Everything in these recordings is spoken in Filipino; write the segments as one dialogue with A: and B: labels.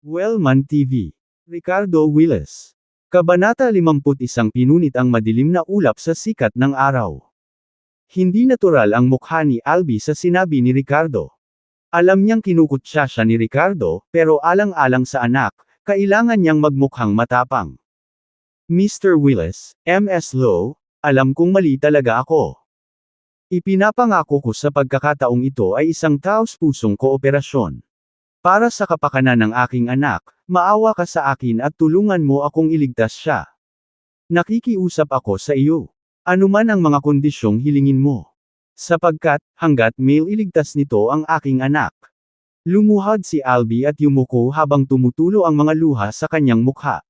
A: Wellman TV. Ricardo Willis. Kabanata 51 Pinunit ang madilim na ulap sa sikat ng araw. Hindi natural ang mukha ni Albi sa sinabi ni Ricardo. Alam niyang kinukutya siya ni Ricardo, pero alang-alang sa anak, kailangan niyang magmukhang matapang. Mr. Willis, Ms. Lowe, alam kong mali talaga ako. Ipinapangako ko sa pagkakataong ito ay isang taos-pusong kooperasyon. Para sa kapakanan ng aking anak, maawa ka sa akin at tulungan mo akong iligtas siya. Nakikiusap ako sa iyo. Ano man ang mga kondisyong hilingin mo. Sapagkat, hanggat may iligtas nito ang aking anak. Lumuhad si Albi at yumuko habang tumutulo ang mga luha sa kanyang mukha.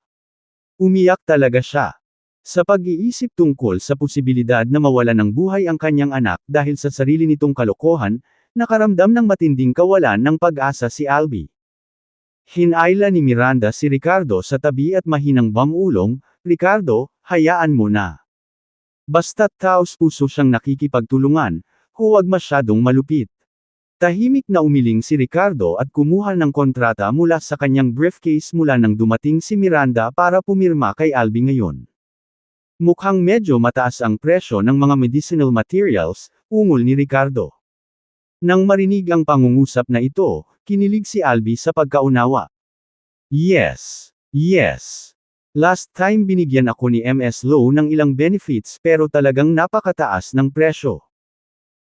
A: Umiyak talaga siya. Sa pag-iisip tungkol sa posibilidad na mawala ng buhay ang kanyang anak dahil sa sarili nitong kalokohan, nakaramdam ng matinding kawalan ng pag-asa si Albi. Hinayla ni Miranda si Ricardo sa tabi at mahinang bamulong, "Ricardo, hayaan mo na. Basta't taos-puso siyang nakikipagtulungan, huwag masyadong malupit." Tahimik na umiling si Ricardo at kumuha ng kontrata mula sa kanyang briefcase mula nang dumating si Miranda para pumirma kay Albi ngayon. Mukhang medyo mataas ang presyo ng mga medicinal materials, ungol ni Ricardo. Nang marinig ang pangungusap na ito, kinilig si Albi sa pagkaunawa. Yes. Last time binigyan ako ni Ms. Lowe ng ilang benefits pero talagang napakataas ng presyo.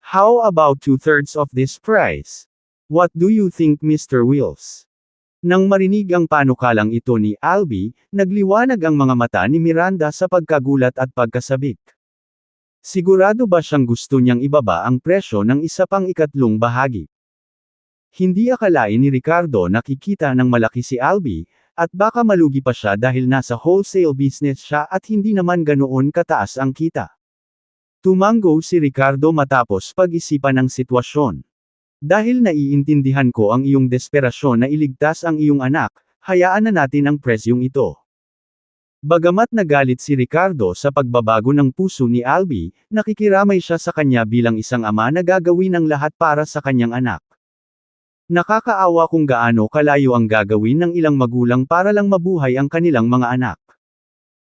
A: How about 2/3 of this price? What do you think, Mr. Wills? Nang marinig ang panukalang ito ni Albi, nagliwanag ang mga mata ni Miranda sa pagkagulat at pagkasabik. Sigurado ba siyang gusto niyang ibaba ang presyo ng isa pang ikatlong bahagi? Hindi akalain ni Ricardo na kikita ng malaki si Albi, at baka malugi pa siya dahil nasa wholesale business siya at hindi naman ganoon kataas ang kita. Tumango si Ricardo matapos pag-isipan ang sitwasyon. Dahil naiintindihan ko ang iyong desperasyon na iligtas ang iyong anak, hayaan na natin ang presyong ito. Bagamat nagalit si Ricardo sa pagbabago ng puso ni Albi, nakikiramay siya sa kanya bilang isang ama na gagawin ang lahat para sa kanyang anak. Nakakaawa kung gaano kalayo ang gagawin ng ilang magulang para lang mabuhay ang kanilang mga anak.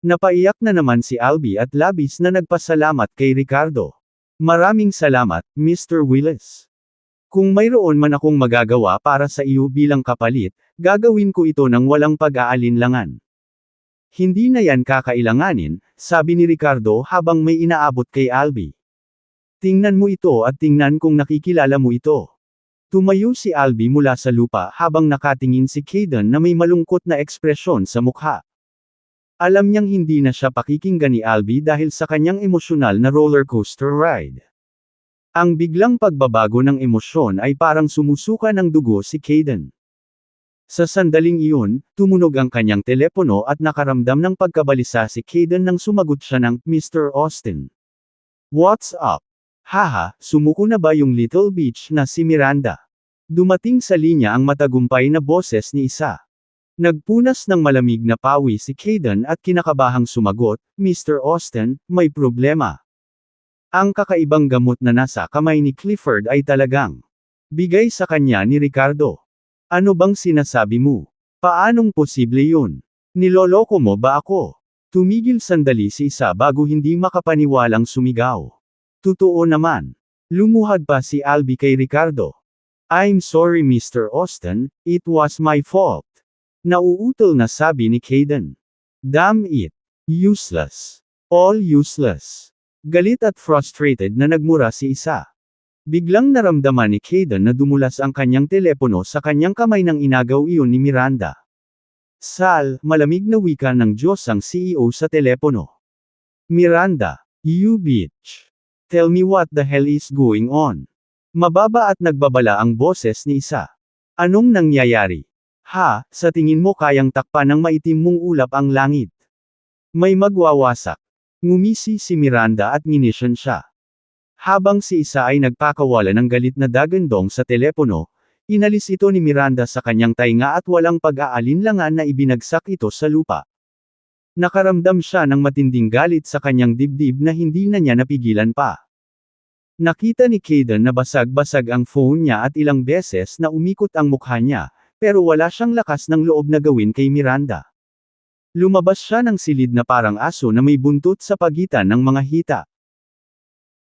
A: Napaiyak na naman si Albi at labis na nagpasalamat kay Ricardo. Maraming salamat, Mr. Willis. Kung mayroon man akong magagawa para sa iyo bilang kapalit, gagawin ko ito ng walang pag-aalinlangan. Hindi na yan kakailanganin, sabi ni Ricardo habang may inaabot kay Albi. Tingnan mo ito at tingnan kung nakikilala mo ito. Tumayo si Albi mula sa lupa habang nakatingin si Caden na may malungkot na ekspresyon sa mukha. Alam niyang hindi na siya pakikinggan ni Albi dahil sa kanyang emosyonal na roller coaster ride. Ang biglang pagbabago ng emosyon ay parang sumusuka ng dugo si Caden. Sa sandaling iyon, tumunog ang kanyang telepono at nakaramdam ng pagkabalisa si Caden nang sumagot siya ng, "Mr. Austin. What's up? Haha, sumuko na ba yung little bitch na si Miranda?" Dumating sa linya ang matagumpay na boses ni isa. Nagpunas ng malamig na pawi si Caden at kinakabahang sumagot, "Mr. Austin, may problema. Ang kakaibang gamot na nasa kamay ni Clifford ay talagang bigay sa kanya ni Ricardo. Ano bang sinasabi mo? Paanong posible yun? Niloloko mo ba ako?" Tumigil sandali si isa bago hindi makapaniwalang sumigaw. "Totoo naman." Lumuhad pa si Albi kay Ricardo. "I'm sorry, Mr. Austin, it was my fault." Nauutal na sabi ni Caden. "Damn it. Useless. All useless." Galit at frustrated na nagmura si isa. Biglang naramdaman ni Caden na dumulas ang kanyang telepono sa kanyang kamay nang inagaw iyon ni Miranda. "Sal," malamig na wika ng Diyos ang CEO sa telepono. "Miranda, you bitch. Tell me what the hell is going on?" Mababa at nagbabala ang boses ni isa. "Anong nangyayari? Ha, sa tingin mo kayang takpan ng maitim mong ulap ang langit? May magwawasak." Ngumisi si Miranda at nginisyon siya. Habang si isa ay nagpakawala ng galit na dagandong sa telepono, inalis ito ni Miranda sa kanyang tainga at walang pag-aalinlangan na ibinagsak ito sa lupa. Nakaramdam siya ng matinding galit sa kanyang dibdib na hindi na niya napigilan pa. Nakita ni Caden na basag-basag ang phone niya at ilang beses na umikot ang mukha niya, pero wala siyang lakas ng loob na gawin kay Miranda. Lumabas siya ng silid na parang aso na may buntot sa pagitan ng mga hita.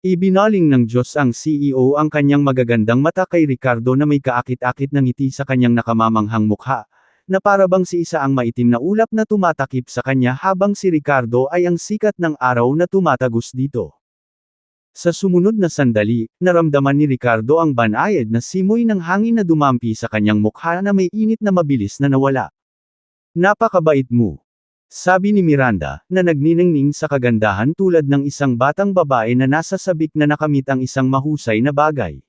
A: Ibinaling ng Diyos ang CEO ang kanyang magagandang mata kay Ricardo na may kaakit-akit na ngiti sa kanyang nakamamanghang mukha, na parabang si isa ang maitim na ulap na tumatakip sa kanya habang si Ricardo ay ang sikat ng araw na tumatagos dito. Sa sumunod na sandali, naramdaman ni Ricardo ang banayad na simoy ng hangin na dumampi sa kanyang mukha na may init na mabilis na nawala. Napakabait mo. Sabi ni Miranda, na nagniningning sa kagandahan tulad ng isang batang babae na nasa sabik na nakamit ang isang mahusay na bagay.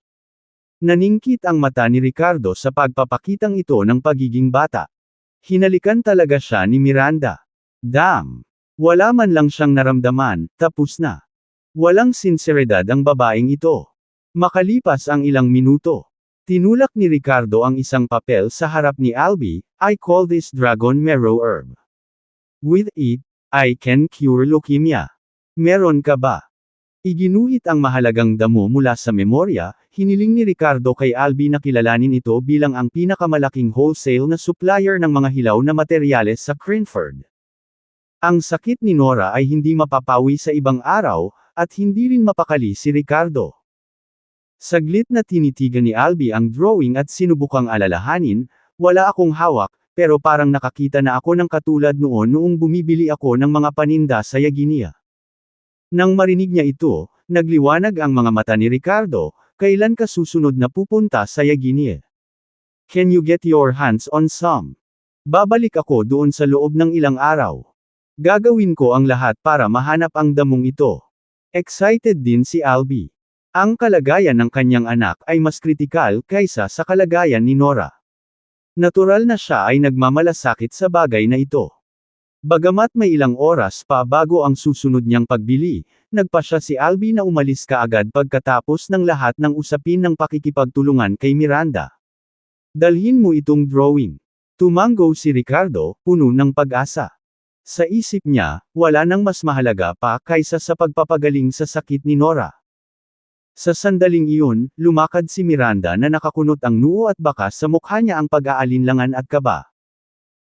A: Naningkit ang mata ni Ricardo sa pagpapakitang ito ng pagiging bata. Hinalikan talaga siya ni Miranda. Damn! Wala man lang siyang naramdaman, tapos na. Walang sinseridad ang babaeng ito. Makalipas ang ilang minuto, tinulak ni Ricardo ang isang papel sa harap ni Albie. I call this dragon marrow herb. With it, I can cure leukemia. Meron ka ba? Iginuhit ang mahalagang damo mula sa memorya, hiniling ni Ricardo kay Albie na kilalanin ito bilang ang pinakamalaking wholesale na supplier ng mga hilaw na materyales sa Cranford. Ang sakit ni Nora ay hindi mapapawi sa ibang araw, at hindi rin mapakali si Ricardo. Saglit na tinitigan ni Albie ang drawing at sinubukang alalahanin, wala akong hawak, pero parang nakakita na ako ng katulad noong bumibili ako ng mga paninda sa Yaginia. Nang marinig niya ito, nagliwanag ang mga mata ni Ricardo, kailan ka susunod na pupunta sa Yaginia? Can you get your hands on some? Babalik ako doon sa loob ng ilang araw. Gagawin ko ang lahat para mahanap ang damong ito. Excited din si Albie. Ang kalagayan ng kanyang anak ay mas kritikal kaysa sa kalagayan ni Nora. Natural na siya ay nagmamalasakit sa bagay na ito. Bagamat may ilang oras pa bago ang susunod niyang pagbili, nagpasya si Albie na umalis kaagad pagkatapos ng lahat ng usapin ng pakikipagtulungan kay Miranda. Dalhin mo itong drawing. Tumango si Ricardo, puno ng pag-asa. Sa isip niya, wala nang mas mahalaga pa kaysa sa pagpapagaling sa sakit ni Nora. Sa sandaling iyon, lumakad si Miranda na nakakunot ang noo at baka sa mukha niya ang pag-aalinlangan at kaba.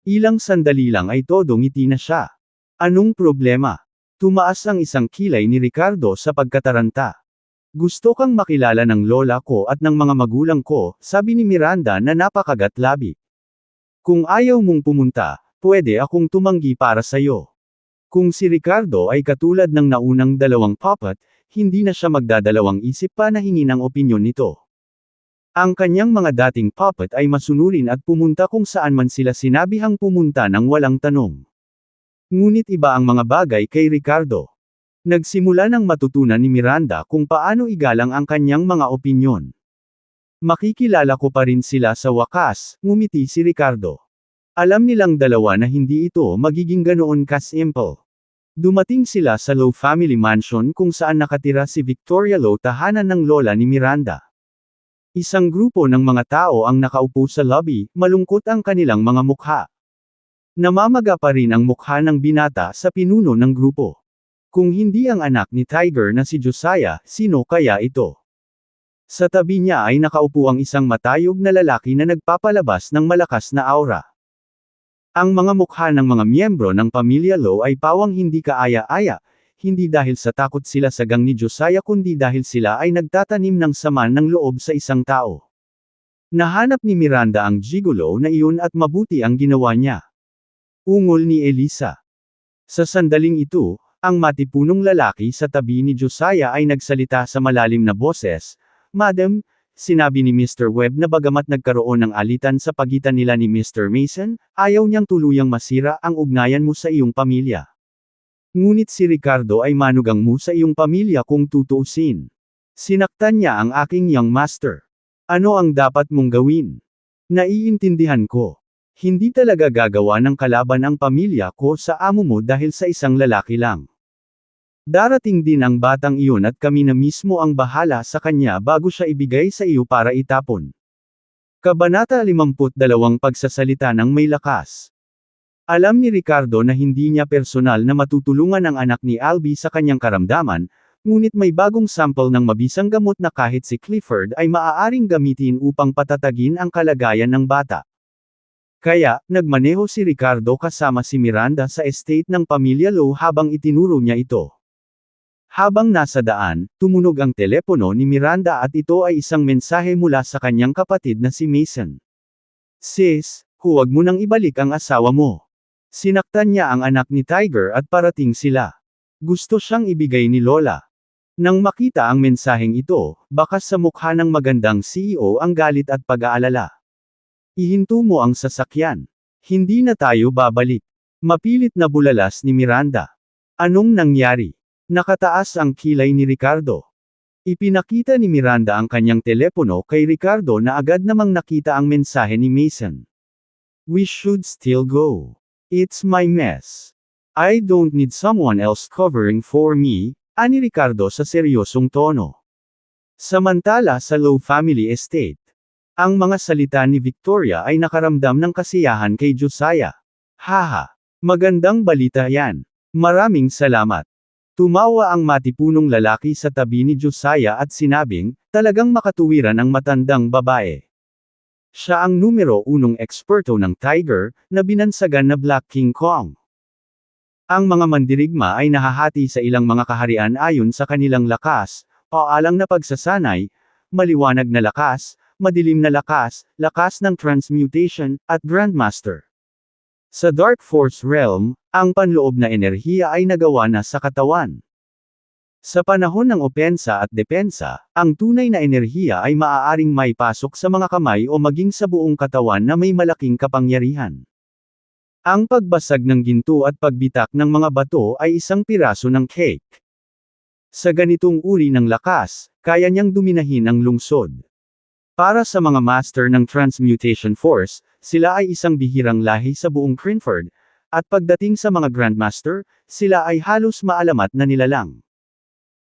A: Ilang sandali lang ay todo ngiti na siya. Anong problema? Tumaas ang isang kilay ni Ricardo sa pagkataranta. Gusto kang makilala ng lola ko at ng mga magulang ko, sabi ni Miranda na napakagatlabi. Kung ayaw mong pumunta, pwede akong tumanggi para sayo. Kung si Ricardo ay katulad ng naunang dalawang puppet, hindi na siya magdadalawang isip pa na hingin ang opinyon nito. Ang kanyang mga dating puppet ay masunurin at pumunta kung saan man sila sinabihang pumunta ng walang tanong. Ngunit iba ang mga bagay kay Ricardo. Nagsimula nang matutunan ni Miranda kung paano igalang ang kanyang mga opinyon. Makikilala ko pa rin sila sa wakas, ngumiti si Ricardo. Alam nilang dalawa na hindi ito magiging ganoon ka-simple. Dumating sila sa Lowe family mansion kung saan nakatira si Victoria Lowe, tahanan ng lola ni Miranda. Isang grupo ng mga tao ang nakaupo sa lobby, malungkot ang kanilang mga mukha. Namamaga pa rin ang mukha ng binata sa pinuno ng grupo. Kung hindi ang anak ni Tiger na si Josiah, sino kaya ito? Sa tabi niya ay nakaupo ang isang matayog na lalaki na nagpapalabas ng malakas na aura. Ang mga mukha ng mga miyembro ng pamilya Lowe ay pawang hindi kaaya-aya, hindi dahil sa takot sila sa gang ni Josiah kundi dahil sila ay nagtatanim ng sama ng loob sa isang tao. Nahanap ni Miranda ang gigolo na iyon at mabuti ang ginawa niya. Ungol ni Elisa. Sa sandaling ito, ang matipunong lalaki sa tabi ni Josiah ay nagsalita sa malalim na boses, "Madam," sinabi ni Mr. Webb na bagamat nagkaroon ng alitan sa pagitan nila ni Mr. Mason, ayaw niyang tuluyang masira ang ugnayan mo sa iyong pamilya. Ngunit si Ricardo ay manugang mo sa iyong pamilya kung tutuusin. Sinaktan niya ang aking young master. Ano ang dapat mong gawin? Naiintindihan ko. Hindi talaga gagawa ng kalaban ang pamilya ko sa amo mo dahil sa isang lalaki lang. Darating din ang batang iyon at kami na mismo ang bahala sa kanya bago siya ibigay sa iyo para itapon. Kabanata 52 Pagsasalita ng may lakas. Alam ni Ricardo na hindi niya personal na matutulungan ang anak ni Albie sa kanyang karamdaman, ngunit may bagong sample ng mabisang gamot na kahit si Clifford ay maaaring gamitin upang patatagin ang kalagayan ng bata. Kaya, nagmaneho si Ricardo kasama si Miranda sa estate ng pamilya Low habang itinuro niya ito. Habang nasa daan, tumunog ang telepono ni Miranda at ito ay isang mensahe mula sa kanyang kapatid na si Mason. Sis, huwag mo nang ibalik ang asawa mo. Sinaktan niya ang anak ni Tiger at parating sila. Gusto siyang ibigay ni Lola. Nang makita ang mensaheng ito, bakas sa mukha ng magandang CEO ang galit at pag-aalala. Ihinto mo ang sasakyan. Hindi na tayo babalik. Mapilit na bulalas ni Miranda. Anong nangyari? Nakataas ang kilay ni Ricardo. Ipinakita ni Miranda ang kanyang telepono kay Ricardo na agad namang nakita ang mensahe ni Mason. We should still go. It's my mess. I don't need someone else covering for me, ani Ricardo sa seryosong tono. Samantala sa Low Family Estate, ang mga salita ni Victoria ay nakaramdam ng kasiyahan kay Josiah. Haha, magandang balita yan. Maraming salamat. Tumawa ang matipunong lalaki sa tabi ni Josiah at sinabing, talagang makatuwiran ang matandang babae. Siya ang numero 1 eksperto ng Tiger, na binansagan na Black King Kong. Ang mga mandirigma ay nahahati sa ilang mga kaharian ayon sa kanilang lakas, paalang na pagsasanay, maliwanag na lakas, madilim na lakas, lakas ng transmutation, at Grandmaster. Sa Dark Force Realm, ang panloob na enerhiya ay nagawa na sa katawan. Sa panahon ng opensa at depensa, ang tunay na enerhiya ay maaaring maipasok sa mga kamay o maging sa buong katawan na may malaking kapangyarihan. Ang pagbasag ng ginto at pagbitak ng mga bato ay isang piraso ng cake. Sa ganitong uri ng lakas, kaya niyang duminahin ang lungsod. Para sa mga master ng Transmutation Force, sila ay isang bihirang lahi sa buong Crinford, at pagdating sa mga Grandmaster, sila ay halos maalamat na nilalang.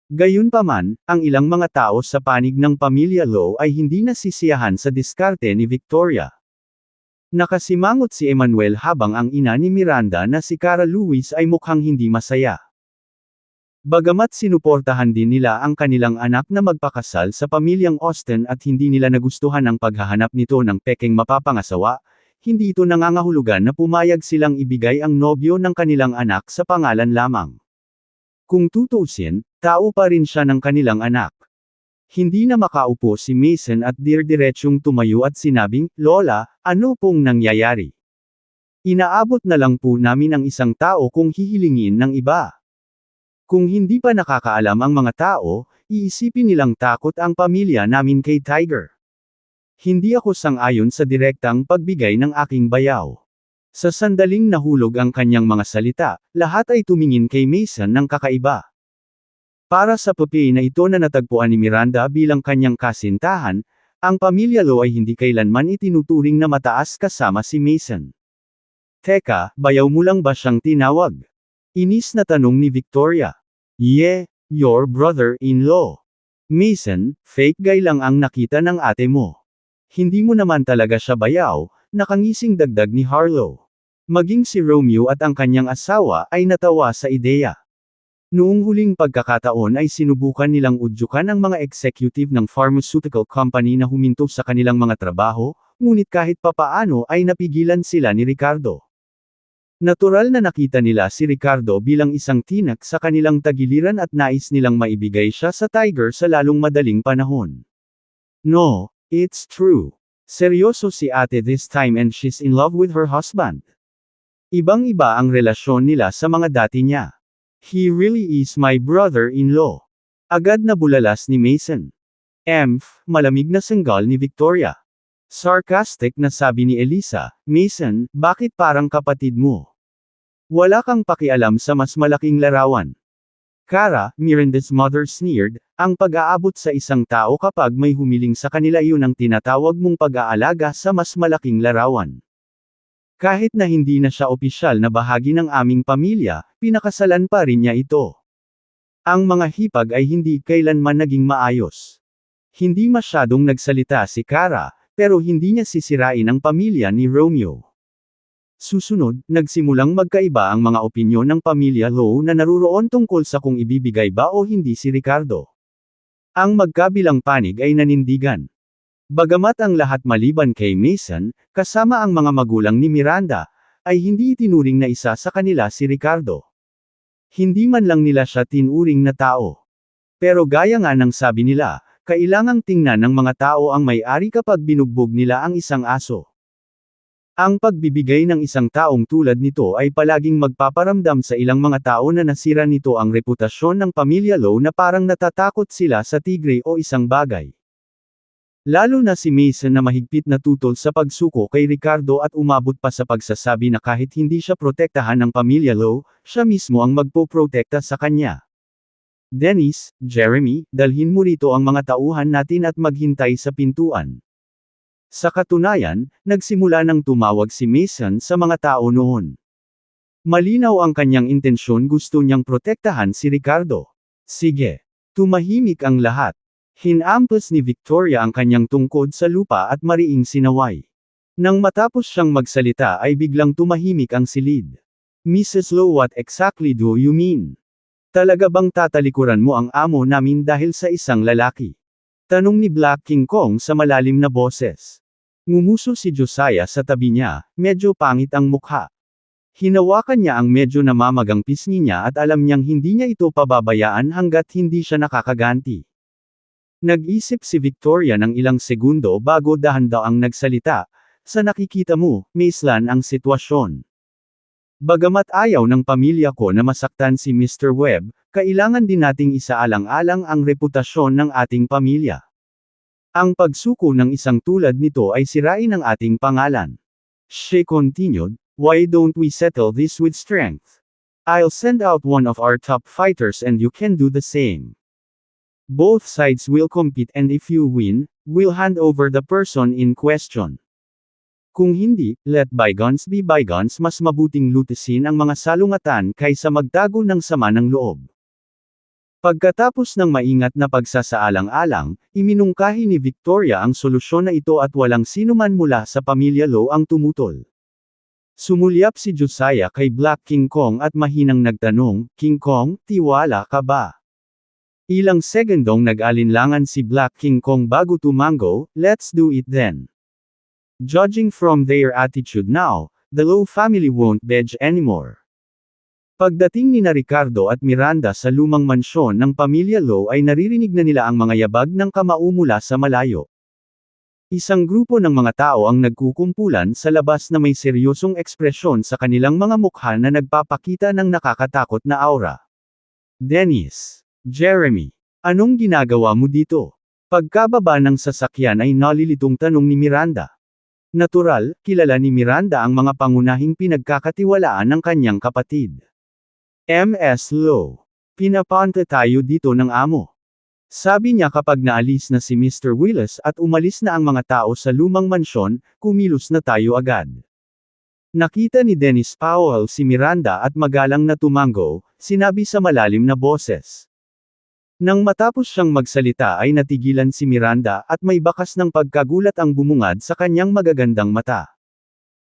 A: Gayunpaman, ang ilang mga tao sa panig ng pamilya Low ay hindi nasisiyahan sa diskarte ni Victoria. Nakasimangot si Emmanuel habang ang ina ni Miranda na si Cara Louise ay mukhang hindi masaya. Bagamat sinuportahan din nila ang kanilang anak na magpakasal sa pamilyang Austin at hindi nila nagustuhan ang paghahanap nito ng pekeng mapapangasawa, hindi ito nangangahulugan na pumayag silang ibigay ang nobyo ng kanilang anak sa pangalan lamang. Kung tutuusin, tao pa rin siya ng kanilang anak. Hindi na makaupo si Mason at diretsyong tumayo at sinabing, Lola, ano pong nangyayari? Inaabot na lang po namin ang isang tao kung hihilingin ng iba. Kung hindi pa nakakaalam ang mga tao, iisipin nilang takot ang pamilya namin kay Tiger. Hindi ako sang-ayon sa direktang pagbigay ng aking bayaw. Sa sandaling nahulog ang kanyang mga salita, lahat ay tumingin kay Mason ng kakaiba. Para sa papel na ito na natagpuan ni Miranda bilang kanyang kasintahan, ang pamilya Low ay hindi kailanman itinuturing na mataas kasama si Mason. Teka, bayaw mo lang ba siyang tinawag? Inis na tanong ni Victoria. Yeah, your brother-in-law. Mason, fake guy lang ang nakita ng ate mo. Hindi mo naman talaga siya bayaw, nakangising dagdag ni Harlow. Maging si Romeo at ang kanyang asawa ay natawa sa ideya. Noong huling pagkakataon ay sinubukan nilang udyukan ang mga executive ng pharmaceutical company na huminto sa kanilang mga trabaho, ngunit kahit papaano ay napigilan sila ni Ricardo. Natural na nakita nila si Ricardo bilang isang tinak sa kanilang tagiliran at nais nilang maibigay siya sa Tiger sa lalong madaling panahon. No, it's true. Seryoso si ate this time and she's in love with her husband. Ibang-iba ang relasyon nila sa mga dati niya. He really is my brother-in-law. Agad na bulalas ni Mason. Malamig na senggal ni Victoria. Sarcastic na sabi ni Elisa, Mason, bakit parang kapatid mo? Wala kang pakialam sa mas malaking larawan. Cara, Miranda's mother sneered, ang pag-aabot sa isang tao kapag may humiling sa kanila iyon ang tinatawag mong pag-aalaga sa mas malaking larawan. Kahit na hindi na siya opisyal na bahagi ng aming pamilya, pinakasalan pa rin niya ito. Ang mga hipag ay hindi kailanman naging maayos. Hindi masyadong nagsalita si Cara, pero hindi niya sisirain ang pamilya ni Romeo. Susunod, nagsimulang magkaiba ang mga opinyon ng pamilya Low na naruroon tungkol sa kung ibibigay ba o hindi si Ricardo. Ang magkabilang panig ay nanindigan. Bagamat ang lahat maliban kay Mason, kasama ang mga magulang ni Miranda, ay hindi itinuring na isa sa kanila si Ricardo. Hindi man lang nila siya tinuring na tao. Pero gaya nga ng sabi nila, kailangang tingnan ng mga tao ang may-ari kapag binugbog nila ang isang aso. Ang pagbibigay ng isang taong tulad nito ay palaging magpaparamdam sa ilang mga tao na nasira nito ang reputasyon ng pamilya Low na parang natatakot sila sa tigre o isang bagay. Lalo na si Mason na mahigpit na tutol sa pagsuko kay Ricardo at umabot pa sa pagsasabi na kahit hindi siya protektahan ng pamilya Low, siya mismo ang magpoprotekta sa kanya. Dennis, Jeremy, dalhin mo rito ang mga tauhan natin at maghintay sa pintuan. Sa katunayan, nagsimula nang tumawag si Mason sa mga tao noon. Malinaw ang kanyang intensyon, gusto niyang protektahan si Ricardo. Sige. Tumahimik ang lahat. Hinampas ni Victoria ang kanyang tungkod sa lupa at mariing sinaway. Nang matapos siyang magsalita ay biglang tumahimik ang silid. Mrs. Low, what exactly do you mean? Talaga bang tatalikuran mo ang amo namin dahil sa isang lalaki? Tanong ni Black King Kong sa malalim na boses. Ngumuso si Josiah sa tabi niya, medyo pangit ang mukha. Hinawakan niya ang medyo namamagang pisngi niya at alam niyang hindi niya ito pababayaan hanggat hindi siya nakakaganti. Nag-isip si Victoria ng ilang segundo bago dahan-daang nagsalita, sa nakikita mo, Maislan ang sitwasyon. Bagamat ayaw ng pamilya ko na masaktan si Mr. Webb, kailangan din nating isaalang-alang ang reputasyon ng ating pamilya. Ang pagsuko ng isang tulad nito ay sirain ang ating pangalan. She continued, why don't we settle this with strength? I'll send out one of our top fighters and you can do the same. Both sides will compete and if you win, we'll hand over the person in question. Kung hindi, let bygones be bygones, mas mabuting lutasin ang mga salungatan kaysa magtago ng sama ng loob. Pagkatapos ng maingat na pagsasaalang-alang, iminungkahi ni Victoria ang solusyon na ito at walang sinuman mula sa pamilya Low ang tumutol. Sumulyap si Josiah kay Black King Kong at mahinang nagtanong, King Kong, tiwala ka ba? Ilang segundong nag-alinlangan si Black King Kong bago tumango, let's do it then. Judging from their attitude now, the Low family won't budge anymore. Pagdating ni na Ricardo at Miranda sa lumang mansyon ng pamilya Low ay naririnig na nila ang mga yabag ng kamao mula sa malayo. Isang grupo ng mga tao ang nagkukumpulan sa labas na may seryosong ekspresyon sa kanilang mga mukha na nagpapakita ng nakakatakot na aura. Dennis. Jeremy. Anong ginagawa mo dito? Pagkababa ng sasakyan ay nalilitong tanong ni Miranda. Natural, kilala ni Miranda ang mga pangunahing pinagkakatiwalaan ng kanyang kapatid. Ms. Low. Pinapunta tayo dito ng amo. Sabi niya kapag naalis na si Mr. Willis at umalis na ang mga tao sa lumang mansyon, kumilos na tayo agad. Nakita ni Dennis Powell si Miranda at magalang na tumango, sinabi sa malalim na boses. Nang matapos siyang magsalita ay natigilan si Miranda at may bakas ng pagkagulat ang bumungad sa kanyang magagandang mata.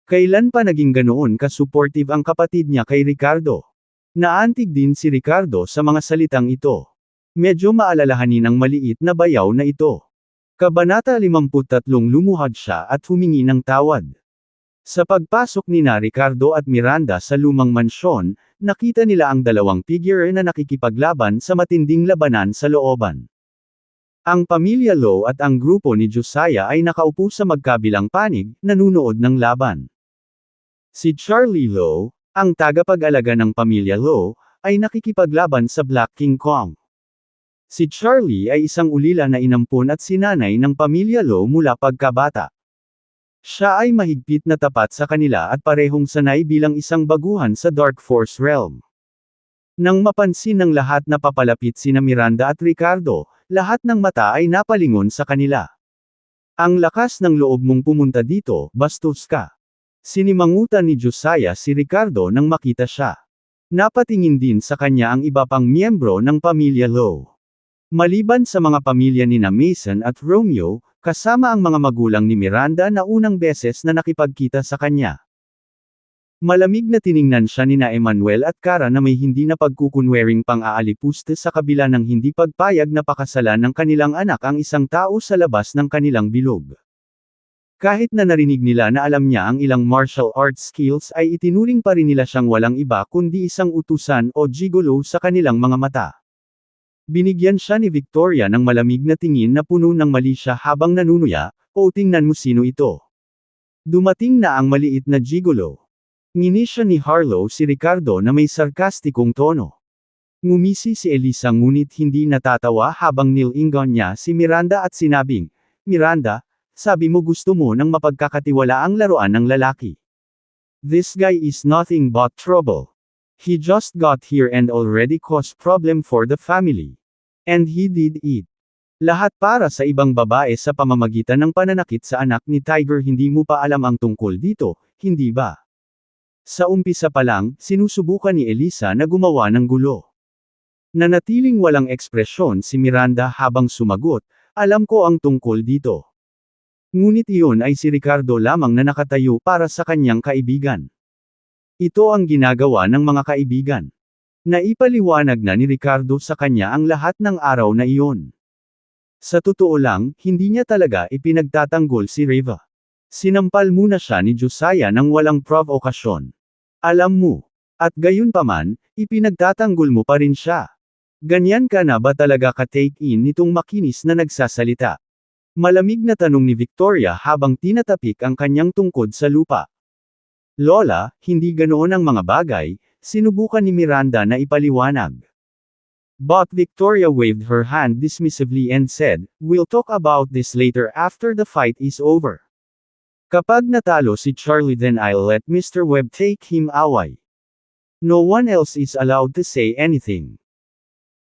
A: Kailan pa naging ganoon ka-supportive ang kapatid niya kay Ricardo? Naantig din si Ricardo sa mga salitang ito. Medyo maalalahanin ang maliit na bayaw na ito. Kabanata 53 lumuhad siya at humingi ng tawad. Sa pagpasok ni na Ricardo at Miranda sa lumang mansyon, nakita nila ang dalawang figure na nakikipaglaban sa matinding labanan sa looban. Ang pamilya Low at ang grupo ni Josiah ay nakaupo sa magkabilang panig, nanunood ng laban. Si Charlie Low, ang tagapag-alaga ng pamilya Low, ay nakikipaglaban sa Black King Kong. Si Charlie ay isang ulila na inampon at sinanay ng pamilya Low mula pagkabata. Siya ay mahigpit na tapat sa kanila at parehong sanay bilang isang baguhan sa Dark Force Realm. Nang mapansin ng lahat na papalapit sina Miranda at Ricardo, lahat ng mata ay napalingon sa kanila. Ang lakas ng loob mong pumunta dito, bastos ka. Sinimangutan ni Josiah si Ricardo nang makita siya. Napatingin din sa kanya ang iba pang miyembro ng pamilya Low. Maliban sa mga pamilya nina Mason at Romeo, kasama ang mga magulang ni Miranda na unang beses na nakipagkita sa kanya. Malamig na tiningnan siya nina Emmanuel at Kara na may hindi na pagkukunwering pang-aalipuste sa kabila ng hindi pagpayag na pakasalan ng kanilang anak ang isang tao sa labas ng kanilang bilog. Kahit na narinig nila na alam niya ang ilang martial arts skills ay itinuring pa rin nila siyang walang iba kundi isang utusan o gigolo sa kanilang mga mata. Binigyan siya ni Victoria ng malamig na tingin na puno ng mali siya habang nanunuya, "O tingnan mo sino ito. Dumating na ang maliit na gigolo." Ngini siya ni Harlow si Ricardo na may sarkastikong tono. Ngumisi si Elisa ngunit hindi natatawa habang nilingon niya si Miranda at sinabing, "Miranda, sabi mo gusto mo ng mapagkakatiwalaang laruan ng lalaki. This guy is nothing but trouble. He just got here and already caused problem for the family. And he did it. Lahat para sa ibang babae sa pamamagitan ng pananakit sa anak ni Tiger. Hindi mo pa alam ang tungkol dito, hindi ba?" Sa umpisa pa lang, sinusubukan ni Elisa na gumawa ng gulo. Nanatiling walang ekspresyon si Miranda habang sumagot, "Alam ko ang tungkol dito." Ngunit iyon ay si Ricardo lamang na nakatayo para sa kanyang kaibigan. Ito ang ginagawa ng mga kaibigan. Naipaliwanag na ni Ricardo sa kanya ang lahat ng araw na iyon. Sa totoo lang, hindi niya talaga ipinagtatanggol si Reva. Sinampal muna siya ni Josiah nang walang provokasyon. "Alam mo. At gayunpaman, ipinagtatanggol mo pa rin siya. Ganyan ka na ba talaga ka-take-in nitong makinis na nagsasalita?" Malamig na tanong ni Victoria habang tinatapik ang kanyang tungkod sa lupa. "Lola, hindi ganoon ang mga bagay," sinubukan ni Miranda na ipaliwanag. But Victoria waved her hand dismissively and said, "We'll talk about this later after the fight is over. Kapag natalo si Charlie then I'll let Mr. Webb take him away. No one else is allowed to say anything."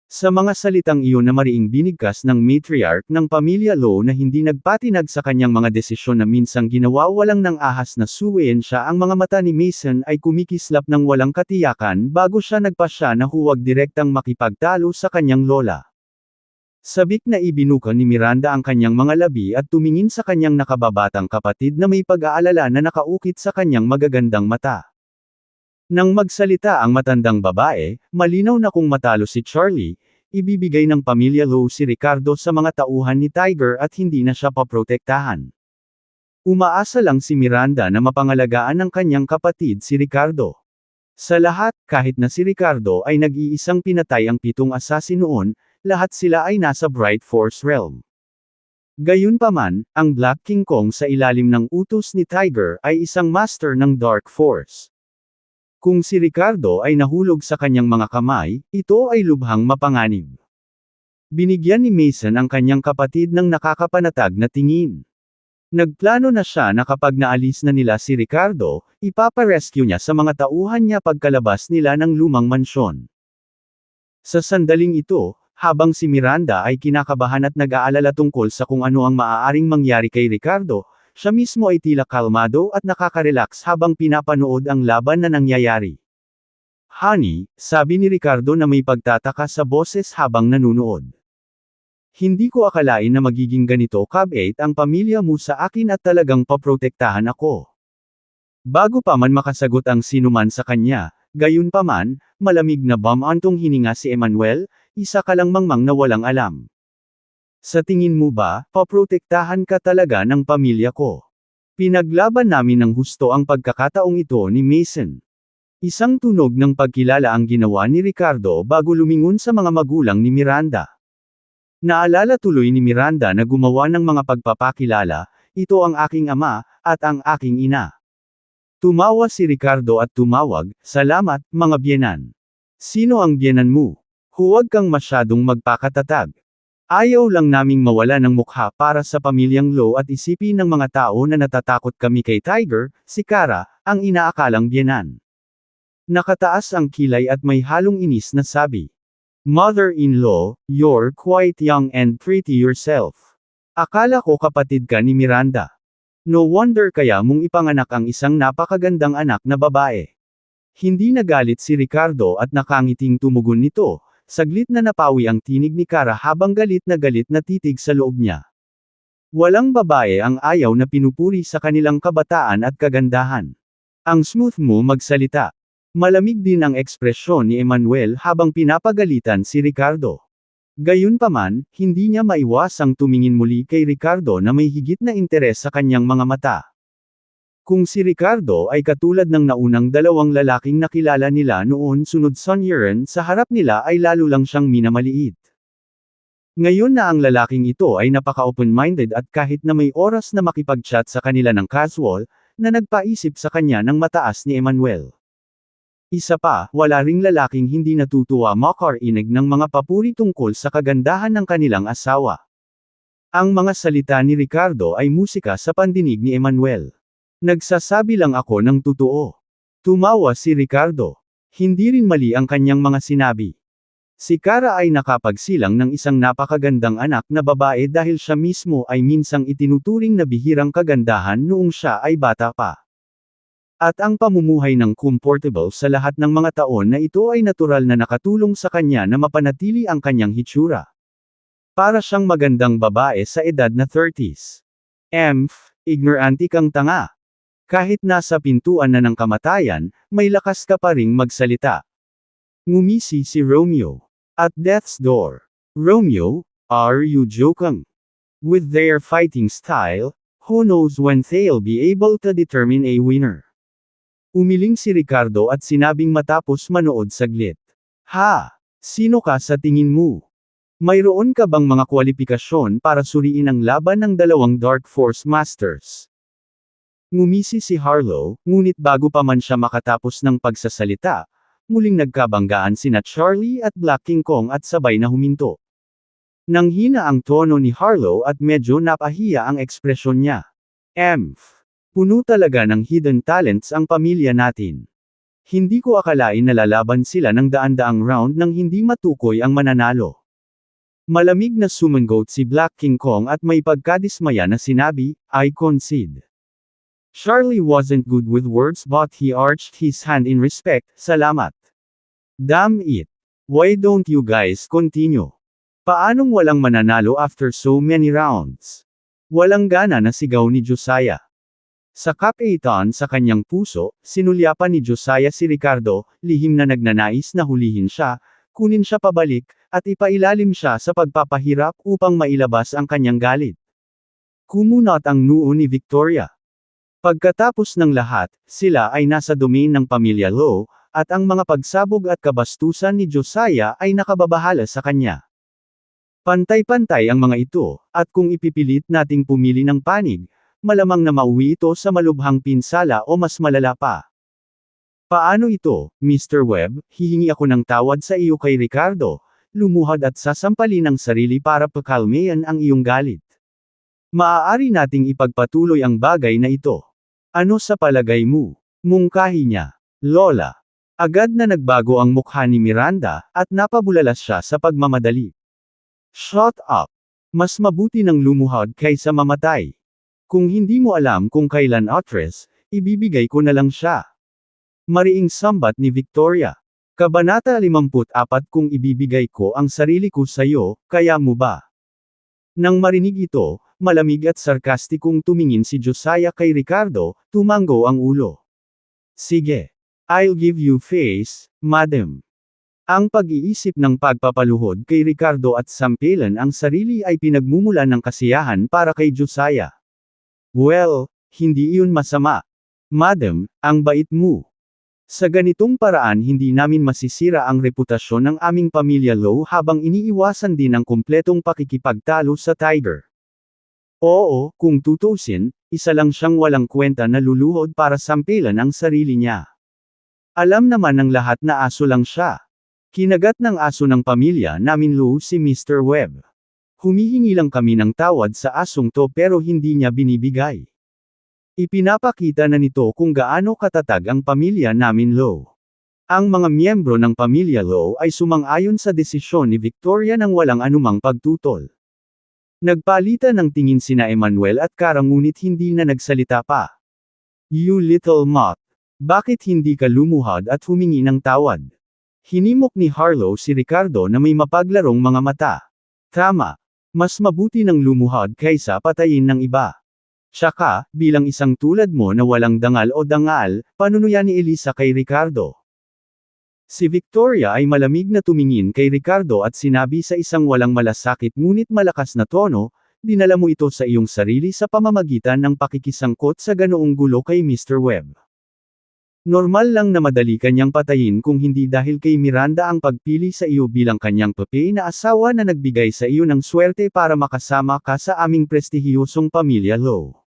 A: Sa mga salitang iyon na mariing binigkas ng matriarch ng pamilya Lowe na hindi nagpatinag sa kanyang mga desisyon na minsang ginawa walang nang ahas na suwayin siya, ang mga mata ni Mason ay kumikislap ng walang katiyakan bago siya nagpasya na huwag direktang makipagtalo sa kanyang lola. Sabik na ibinuka ni Miranda ang kanyang mga labi at tumingin sa kanyang nakababatang kapatid na may pag-aalala na nakaukit sa kanyang magagandang mata. Nang magsalita ang matandang babae, malinaw na kung matalo si Charlie, ibibigay ng pamilya Lowe si Ricardo sa mga tauhan ni Tiger at hindi na siya paprotektahan. Umaasa lang si Miranda na mapangalagaan ng kanyang kapatid si Ricardo. Sa lahat, kahit na si Ricardo ay nag-iisang pinatay ang 7 assassin noon, lahat sila ay nasa Bright Force Realm. Gayunpaman, ang Black King Kong sa ilalim ng utos ni Tiger ay isang master ng Dark Force. Kung si Ricardo ay nahulog sa kanyang mga kamay, ito ay lubhang mapanganib. Binigyan ni Mason ang kanyang kapatid ng nakakapanatag na tingin. Nagplano na siya na kapag naalis na nila si Ricardo, ipaparescue niya sa mga tauhan niya pagkalabas nila ng lumang mansyon. Sa sandaling ito, habang si Miranda ay kinakabahan at nag-aalala tungkol sa kung ano ang maaaring mangyari kay Ricardo, siya mismo ay tila kalmado at nakaka-relax habang pinapanood ang laban na nangyayari. "Honey," sabi ni Ricardo na may pagtataka sa boses habang nanunood. "Hindi ko akalain na magiging ganito kabait ang pamilya mo sa akin at talagang paprotektahan ako." Bago pa man makasagot ang sinuman sa kanya, gayunpaman, malamig na bumantong hininga si Emmanuel, "Isa ka lang mangmang na walang alam. Sa tingin mo ba, paprotektahan ka talaga ng pamilya ko? Pinaglaban namin ng husto ang pagkakataong ito ni Mason." Isang tunog ng pagkilala ang ginawa ni Ricardo bago lumingon sa mga magulang ni Miranda. Naalala tuloy ni Miranda na gumawa ng mga pagpapakilala, "Ito ang aking ama, at ang aking ina." Tumawa si Ricardo at tumawag, "Salamat, mga biyenan." "Sino ang biyenan mo? Huwag kang masyadong magpakatatag. Ayaw lang naming mawala ng mukha para sa pamilyang Lowe at isipin ng mga tao na natatakot kami kay Tiger." Si Kara, ang inaakalang biyenan. Nakataas ang kilay at may halong inis na sabi, "Mother-in-law, you're quite young and pretty yourself. Akala ko kapatid ka ni Miranda. No wonder kaya mong ipanganak ang isang napakagandang anak na babae." Hindi nagalit si Ricardo at nakangiting tumugon nito. Saglit na napawi ang tinig ni Kara habang galit na titig sa loob niya. Walang babae ang ayaw na pinupuri sa kanilang kabataan at kagandahan. Ang smooth mo magsalita. Malamig din ang ekspresyon ni Emmanuel habang pinapagalitan si Ricardo. Gayunpaman, hindi niya maiwasang tumingin muli kay Ricardo na may higit na interes sa kanyang mga mata. Kung si Ricardo ay katulad ng naunang dalawang lalaking nakilala nila noon sunod Sun Yuren sa harap nila ay lalo lang siyang minamaliit. Ngayon na ang lalaking ito ay napaka-open-minded at kahit na may oras na makipag-chat sa kanila ng casual, na nagpaisip sa kanya ng mataas ni Emmanuel. Isa pa, wala ring lalaking hindi natutuwa makarinig ng mga papuri tungkol sa kagandahan ng kanilang asawa. Ang mga salita ni Ricardo ay musika sa pandinig ni Emmanuel. Nagsasabi lang ako ng totoo. Tumawa si Ricardo. Hindi rin mali ang kanyang mga sinabi. Si Kara ay nakapagsilang ng isang napakagandang anak na babae dahil siya mismo ay minsang itinuturing na bihirang kagandahan noong siya ay bata pa. At ang pamumuhay ng comfortable sa lahat ng mga taon na ito ay natural na nakatulong sa kanya na mapanatili ang kanyang hitsura. Para siyang magandang babae sa edad na 30s. Ignorante kang tanga. Kahit nasa pintuan na ng kamatayan, may lakas ka pa ring magsalita. Ngumisi si Romeo. At death's door. Romeo, are you joking? With their fighting style, who knows when they'll be able to determine a winner? Umiling si Ricardo at sinabing matapos manood saglit. Ha! Sino ka sa tingin mo? Mayroon ka bang mga kwalipikasyon para suriin ang laban ng dalawang Dark Force Masters? Ngumisi si Harlow, ngunit bago pa man siya makatapos ng pagsasalita, muling nagkabanggaan sina Charlie at Black King Kong at sabay na huminto. Nanghina ang tono ni Harlow at medyo napahiya ang ekspresyon niya. Puno talaga ng hidden talents ang pamilya natin. Hindi ko akalain na lalaban sila ng daan-daang round nang hindi matukoy ang mananalo. Malamig na sumangot si Black King Kong at may pagkadismaya na sinabi, I concede. Charlie wasn't good with words but he arched his hand in respect, salamat. Damn it. Why don't you guys continue? Paanong walang mananalo after so many rounds? Walang gana na sigaw ni Josiah. Sa kapaitan sa kanyang puso, sinulyapan ni Josiah si Ricardo, lihim na nagnanais na hulihin siya, kunin siya pabalik, at ipailalim siya sa pagpapahirap upang mailabas ang kanyang galit. Kumunat ang noo ni Victoria. Pagkatapos ng lahat, sila ay nasa domain ng pamilya Low, at ang mga pagsabog at kabastusan ni Josiah ay nakababahala sa kanya. Pantay-pantay ang mga ito, at kung ipipilit nating pumili ng panig, malamang na mauwi ito sa malubhang pinsala o mas malala pa. Paano ito, Mr. Webb, hihingi ako ng tawad sa iyo kay Ricardo, lumuhad at sasampalin ang sarili para pakalmayan ang iyong galit. Maaari nating ipagpatuloy ang bagay na ito. Ano sa palagay mo? Mungkahi niya. Lola. Agad na nagbago ang mukha ni Miranda, at napabulalas siya sa pagmamadali. Shut up. Mas mabuti ng lumuhad kaysa mamatay. Kung hindi mo alam kung kailan atres, ibibigay ko na lang siya. Mariing sambat ni Victoria. Kabanata 54 Kung ibibigay ko ang sarili ko sa iyo, kaya mo ba? Nang marinig ito, malamig at sarkastikong tumingin si Josiah kay Ricardo, tumango ang ulo. Sige. I'll give you face, madam. Ang pag-iisip ng pagpapaluhod kay Ricardo at sampilan ang sarili ay pinagmumulan ng kasiyahan para kay Josiah. Well, hindi iyon masama. Madam, ang bait mo. Sa ganitong paraan hindi namin masisira ang reputasyon ng aming pamilya Low habang iniiwasan din ang kumpletong pakikipagtalo sa Tiger. Oo, kung tutusin, isa lang siyang walang kwenta na luluhod para sampilan ang sarili niya. Alam naman ng lahat na aso lang siya. Kinagat ng aso ng pamilya namin Low si Mr. Webb. Humihingi lang kami ng tawad sa asong to pero hindi niya binibigay. Ipinapakita na nito kung gaano katatag ang pamilya namin Low. Ang mga miyembro ng pamilya Low ay sumang-ayon sa desisyon ni Victoria nang walang anumang pagtutol. Nagpalitan ng tingin sina Emmanuel at Kara ngunit hindi na nagsalita pa. You little mutt. Bakit hindi ka lumuhad at humingi ng tawad? Hinimok ni Harlow si Ricardo na may mapaglarong mga mata. Tama. Mas mabuti ng lumuhad kaysa patayin ng iba. Tsaka, bilang isang tulad mo na walang dangal o dangal, panunuyan ni Elisa kay Ricardo. Si Victoria ay malamig na tumingin kay Ricardo at sinabi sa isang walang malasakit ngunit malakas na tono, dinala mo ito sa iyong sarili sa pamamagitan ng pakikisangkot sa ganoong gulo kay Mr. Webb. Normal lang na madali kanyang patayin kung hindi dahil kay Miranda ang pagpili sa iyo bilang kanyang papi na asawa na nagbigay sa iyo ng swerte para makasama ka sa aming prestihiyosong pamilya Low.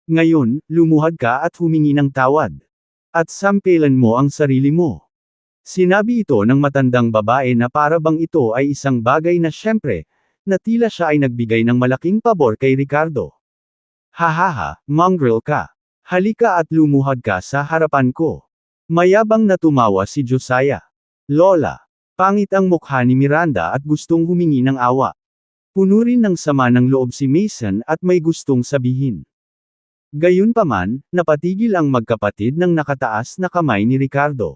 A: Ngayon, lumuhad ka at humingi ng tawad. At sampelan mo ang sarili mo. Sinabi ito ng matandang babae na para bang ito ay isang bagay na syempre, na tila siya ay nagbigay ng malaking pabor kay Ricardo. Hahaha, mongrel ka. Halika at lumuhad ka sa harapan ko. Mayabang na tumawa si Josiah. Lola, pangit ang mukha ni Miranda at gustong humingi ng awa. Puno rin ng sama ng loob si Mason at may gustong sabihin. Gayunpaman, napatigil ang magkapatid ng nakataas na kamay ni Ricardo.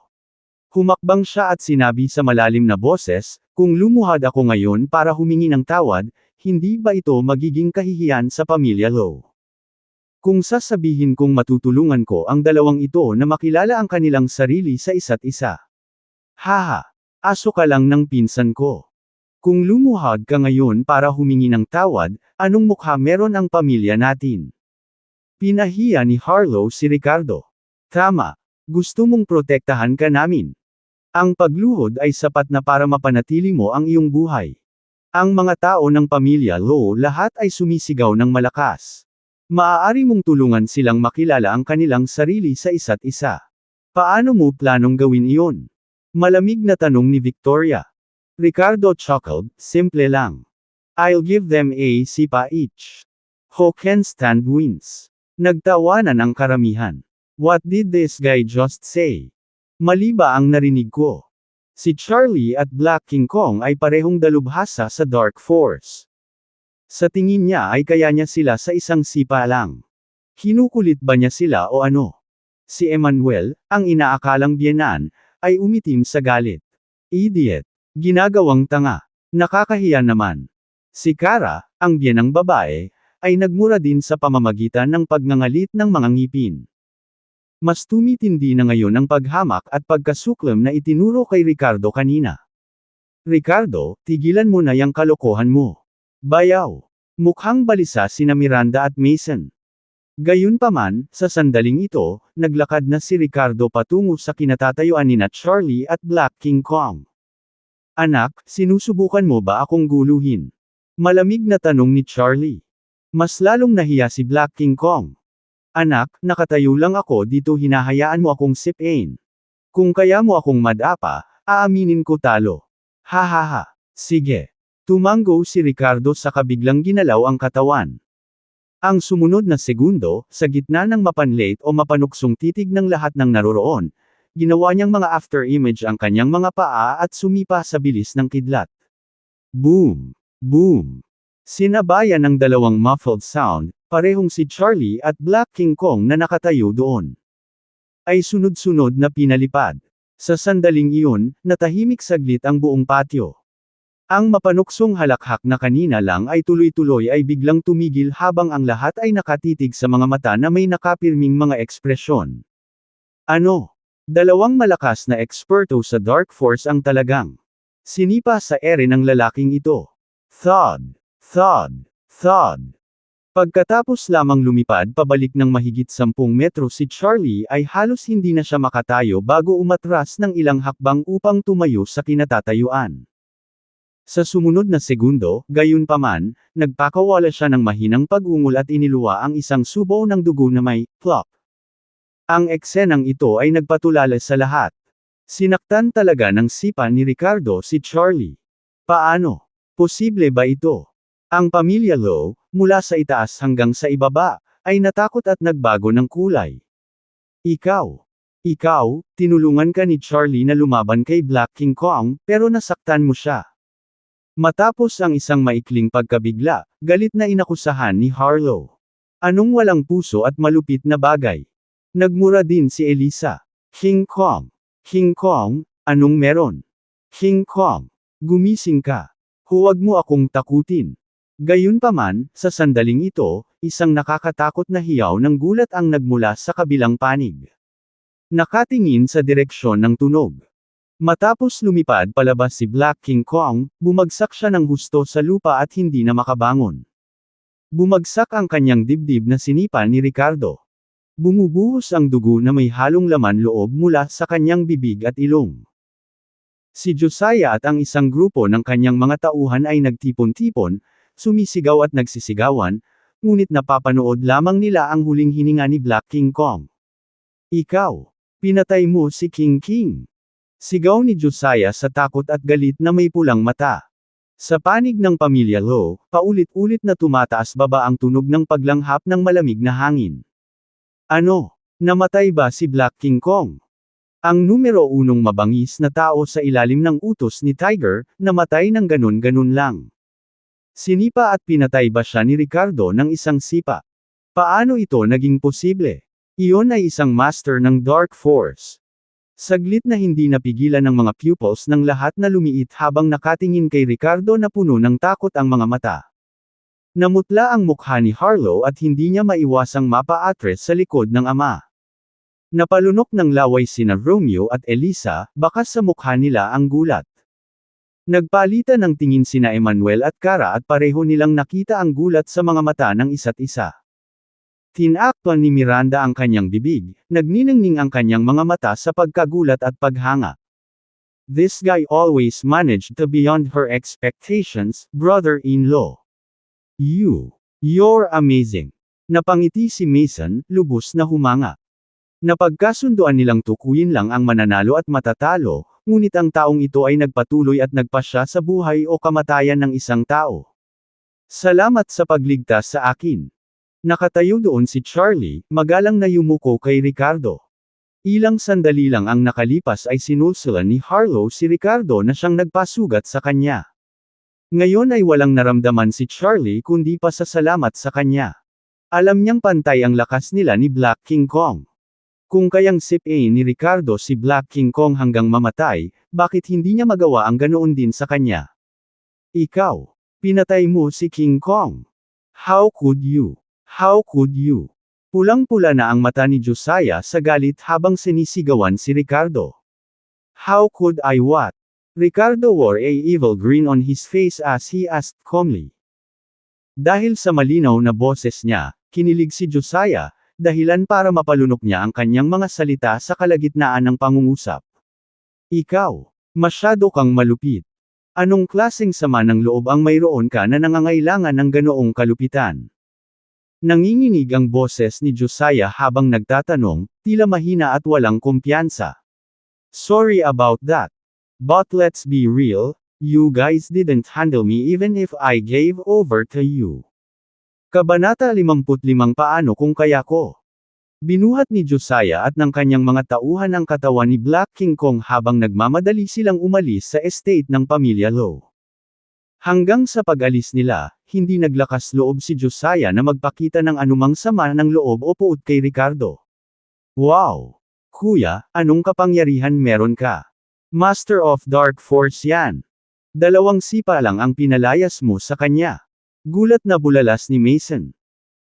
A: Humakbang siya at sinabi sa malalim na boses, kung lumuhad ako ngayon para humingi ng tawad, hindi ba ito magiging kahihiyan sa pamilya Low? Kung sasabihin kong matutulungan ko ang dalawang ito na makilala ang kanilang sarili sa isa't isa. Haha, aso ka lang ng pinsan ko. Kung lumuhad ka ngayon para humingi ng tawad, anong mukha meron ang pamilya natin? Pinahiya ni Harlow si Ricardo. Tama, gusto mong protektahan ka namin. Ang pagluhod ay sapat na para mapanatili mo ang iyong buhay. Ang mga tao ng pamilya Low lahat ay sumisigaw ng malakas. Maaari mong tulungan silang makilala ang kanilang sarili sa isa't isa. Paano mo planong gawin iyon? Malamig na tanong ni Victoria. Ricardo chuckled, simple lang. I'll give them a sipa each. Who can stand wins. Nagtawanan ang karamihan. What did this guy just say? Mali ba ang narinig ko? Si Charlie at Black King Kong ay parehong dalubhasa sa Dark Force. Sa tingin niya ay kaya niya sila sa isang sipa lang. Kinukulit ba niya sila o ano? Si Emmanuel, ang inaakalang biyenan, ay umitim sa galit. Idiot. Ginagawang tanga. Nakakahiya naman. Si Kara, ang biyenang babae, ay nagmura din sa pamamagitan ng pagngangalit ng mga ngipin. Mas tumitindi na ngayon ang paghamak at pagkasuklam na itinuro kay Ricardo kanina. Ricardo, tigilan mo na yang kalokohan mo. Bayaw. Mukhang balisa sina Miranda at Mason. Gayunpaman, sa sandaling ito, naglakad na si Ricardo patungo sa kinatatayuan nina Charlie at Black King Kong. Anak, sinusubukan mo ba akong guluhin? Malamig na tanong ni Charlie. Mas lalong nahiya si Black King Kong. Anak, nakatayo lang ako dito, hinahayaan mo akong sipain. Kung kaya mo akong madapa, aaminin ko talo. Hahaha. Sige. Tumanggo si Ricardo sa kabiglang ginalaw ang katawan. Ang sumunod na segundo, sa gitna ng mapanlate o mapanuksong titig ng lahat ng naroroon, ginawa niyang mga after image ang kanyang mga paa at sumipa sa bilis ng kidlat. Boom! Boom! Sinabayan ng dalawang muffled sound, parehong si Charlie at Black King Kong na nakatayo doon. Ay sunod-sunod na pinalipad. Sa sandaling iyon, natahimik saglit ang buong patio. Ang mapanuksong halakhak na kanina lang ay tuloy-tuloy ay biglang tumigil habang ang lahat ay nakatitig sa mga mata na may nakapirming mga ekspresyon. Ano? Dalawang malakas na eksperto sa Dark Force ang talagang sinipa sa ere ng lalaking ito. Thud! Thud! Thud! Pagkatapos lamang lumipad pabalik ng mahigit 10 metro si Charlie ay halos hindi na siya makatayo bago umatras ng ilang hakbang upang tumayo sa kinatatayuan. Sa sumunod na segundo, gayunpaman, nagpakawala siya ng mahinang pag-ungol at iniluwa ang isang subo ng dugo na may plop. Ang eksenang ito ay nagpatulala sa lahat. Sinaktan talaga ng sipa ni Ricardo si Charlie. Paano? Posible ba ito? Ang pamilya Low, mula sa itaas hanggang sa ibaba, ay natakot at nagbago ng kulay. Ikaw, tinulungan ka ni Charlie na lumaban kay Black King Kong, pero nasaktan mo siya. Matapos ang isang maikling pagkabigla, galit na inakusahan ni Harlow. Anong walang puso at malupit na bagay? Nagmura din si Elisa. King Kong, anong meron? King Kong, gumising ka. Huwag mo akong takutin. Gayunpaman, sa sandaling ito, isang nakakatakot na hiyaw ng gulat ang nagmula sa kabilang panig. Nakatingin sa direksyon ng tunog. Matapos lumipad palabas si Black King Kong, bumagsak siya ng husto sa lupa at hindi na makabangon. Bumagsak ang kanyang dibdib na sinipa ni Ricardo. Bumubuhos ang dugo na may halong laman loob mula sa kanyang bibig at ilong. Si Josiah at ang isang grupo ng kanyang mga tauhan ay nagtipon-tipon, sumisigaw at nagsisigawan, ngunit napapanood lamang nila ang huling hininga ni Black King Kong. Ikaw! Pinatay mo si King King! Sigaw ni Josiah sa takot at galit na may pulang mata. Sa panig ng pamilya Lo, paulit-ulit na tumataas baba ang tunog ng paglanghap ng malamig na hangin. Ano? Namatay ba si Black King Kong? Ang numero 1 mabangis na tao sa ilalim ng utos ni Tiger, namatay ng ganun-ganun lang. Sinipa at pinatay ba siya ni Ricardo ng isang sipa? Paano ito naging posible? Iyon ay isang master ng Dark Force. Saglit na hindi napigilan ng mga pupils ng lahat na lumiit habang nakatingin kay Ricardo na puno ng takot ang mga mata. Namutla ang mukha ni Harlow at hindi niya maiwasang mapa-atres sa likod ng ama. Napalunok ng laway sina Romeo at Elisa, bakas sa mukha nila ang gulat. Nagpalitan ng tingin sina Emmanuel at Cara at pareho nilang nakita ang gulat sa mga mata ng isa't isa. Tinakpan ni Miranda ang kanyang bibig, nagniningning ang kanyang mga mata sa pagkagulat at paghanga. This guy always managed to beyond her expectations, brother-in-law. You're amazing. Napangiti si Mason, lubos na humanga. Napagkasunduan nilang tukuyin lang ang mananalo at matatalo, ngunit ang taong ito ay nagpatuloy at nagpasya sa buhay o kamatayan ng isang tao. Salamat sa pagligtas sa akin. Nakatayo doon si Charlie, magalang na yumuko kay Ricardo. Ilang sandali lang ang nakalipas ay sinulsulan ni Harlow si Ricardo na siyang nagpasugat sa kanya. Ngayon ay walang naramdaman si Charlie kundi pasasalamat sa kanya. Alam niyang pantay ang lakas nila ni Black King Kong. Kung kayang sipain ni Ricardo si Black King Kong hanggang mamatay, bakit hindi niya magawa ang ganoon din sa kanya? Ikaw! Pinatay mo si King Kong! How could you? How could you? Pulang-pula na ang mata ni Josiah sa galit habang sinisigawan si Ricardo. How could I what? Ricardo wore a evil grin on his face as he asked calmly. Dahil sa malinaw na boses niya, kinilig si Josiah, dahilan para mapalunok niya ang kanyang mga salita sa kalagitnaan ng pangungusap. Ikaw, masyado kang malupit. Anong klaseng sama ng loob ang mayroon ka na nangangailangan ng ganoong kalupitan? Nanginginig ang boses ni Josiah habang nagtatanong, tila mahina at walang kumpiyansa. Sorry about that. But let's be real, you guys didn't handle me even if I gave over to you. Kabanata 55 Paano kung kaya ko? Binuhat ni Josiah at ng kanyang mga tauhan ang katawan ni Black King Kong habang nagmamadali silang umalis sa estate ng pamilya Lo. Hanggang sa pag-alis nila, hindi naglakas loob si Josiah na magpakita ng anumang sama ng loob o puot kay Ricardo. Wow! Kuya, anong kapangyarihan meron ka? Master of Dark Force yan. 2 sipa lang ang pinalayas mo sa kanya. Gulat na bulalas ni Mason.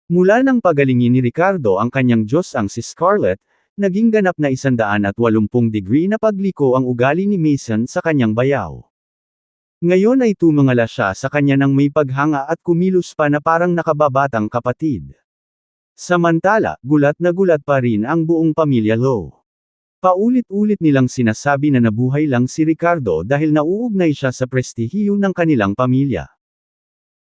A: Mula nang pagalingin ni Ricardo ang kanyang Diyos ang si Scarlett, naging ganap na 180 degree na pagliko ang ugali ni Mason sa kanyang bayaw. Ngayon ay tumangala siya sa kanya ng may paghanga at kumilos pa na parang nakababatang kapatid. Samantala, gulat na gulat pa rin ang buong pamilya Lo. Paulit-ulit nilang sinasabi na nabuhay lang si Ricardo dahil nauugnay siya sa prestihiyo ng kanilang pamilya.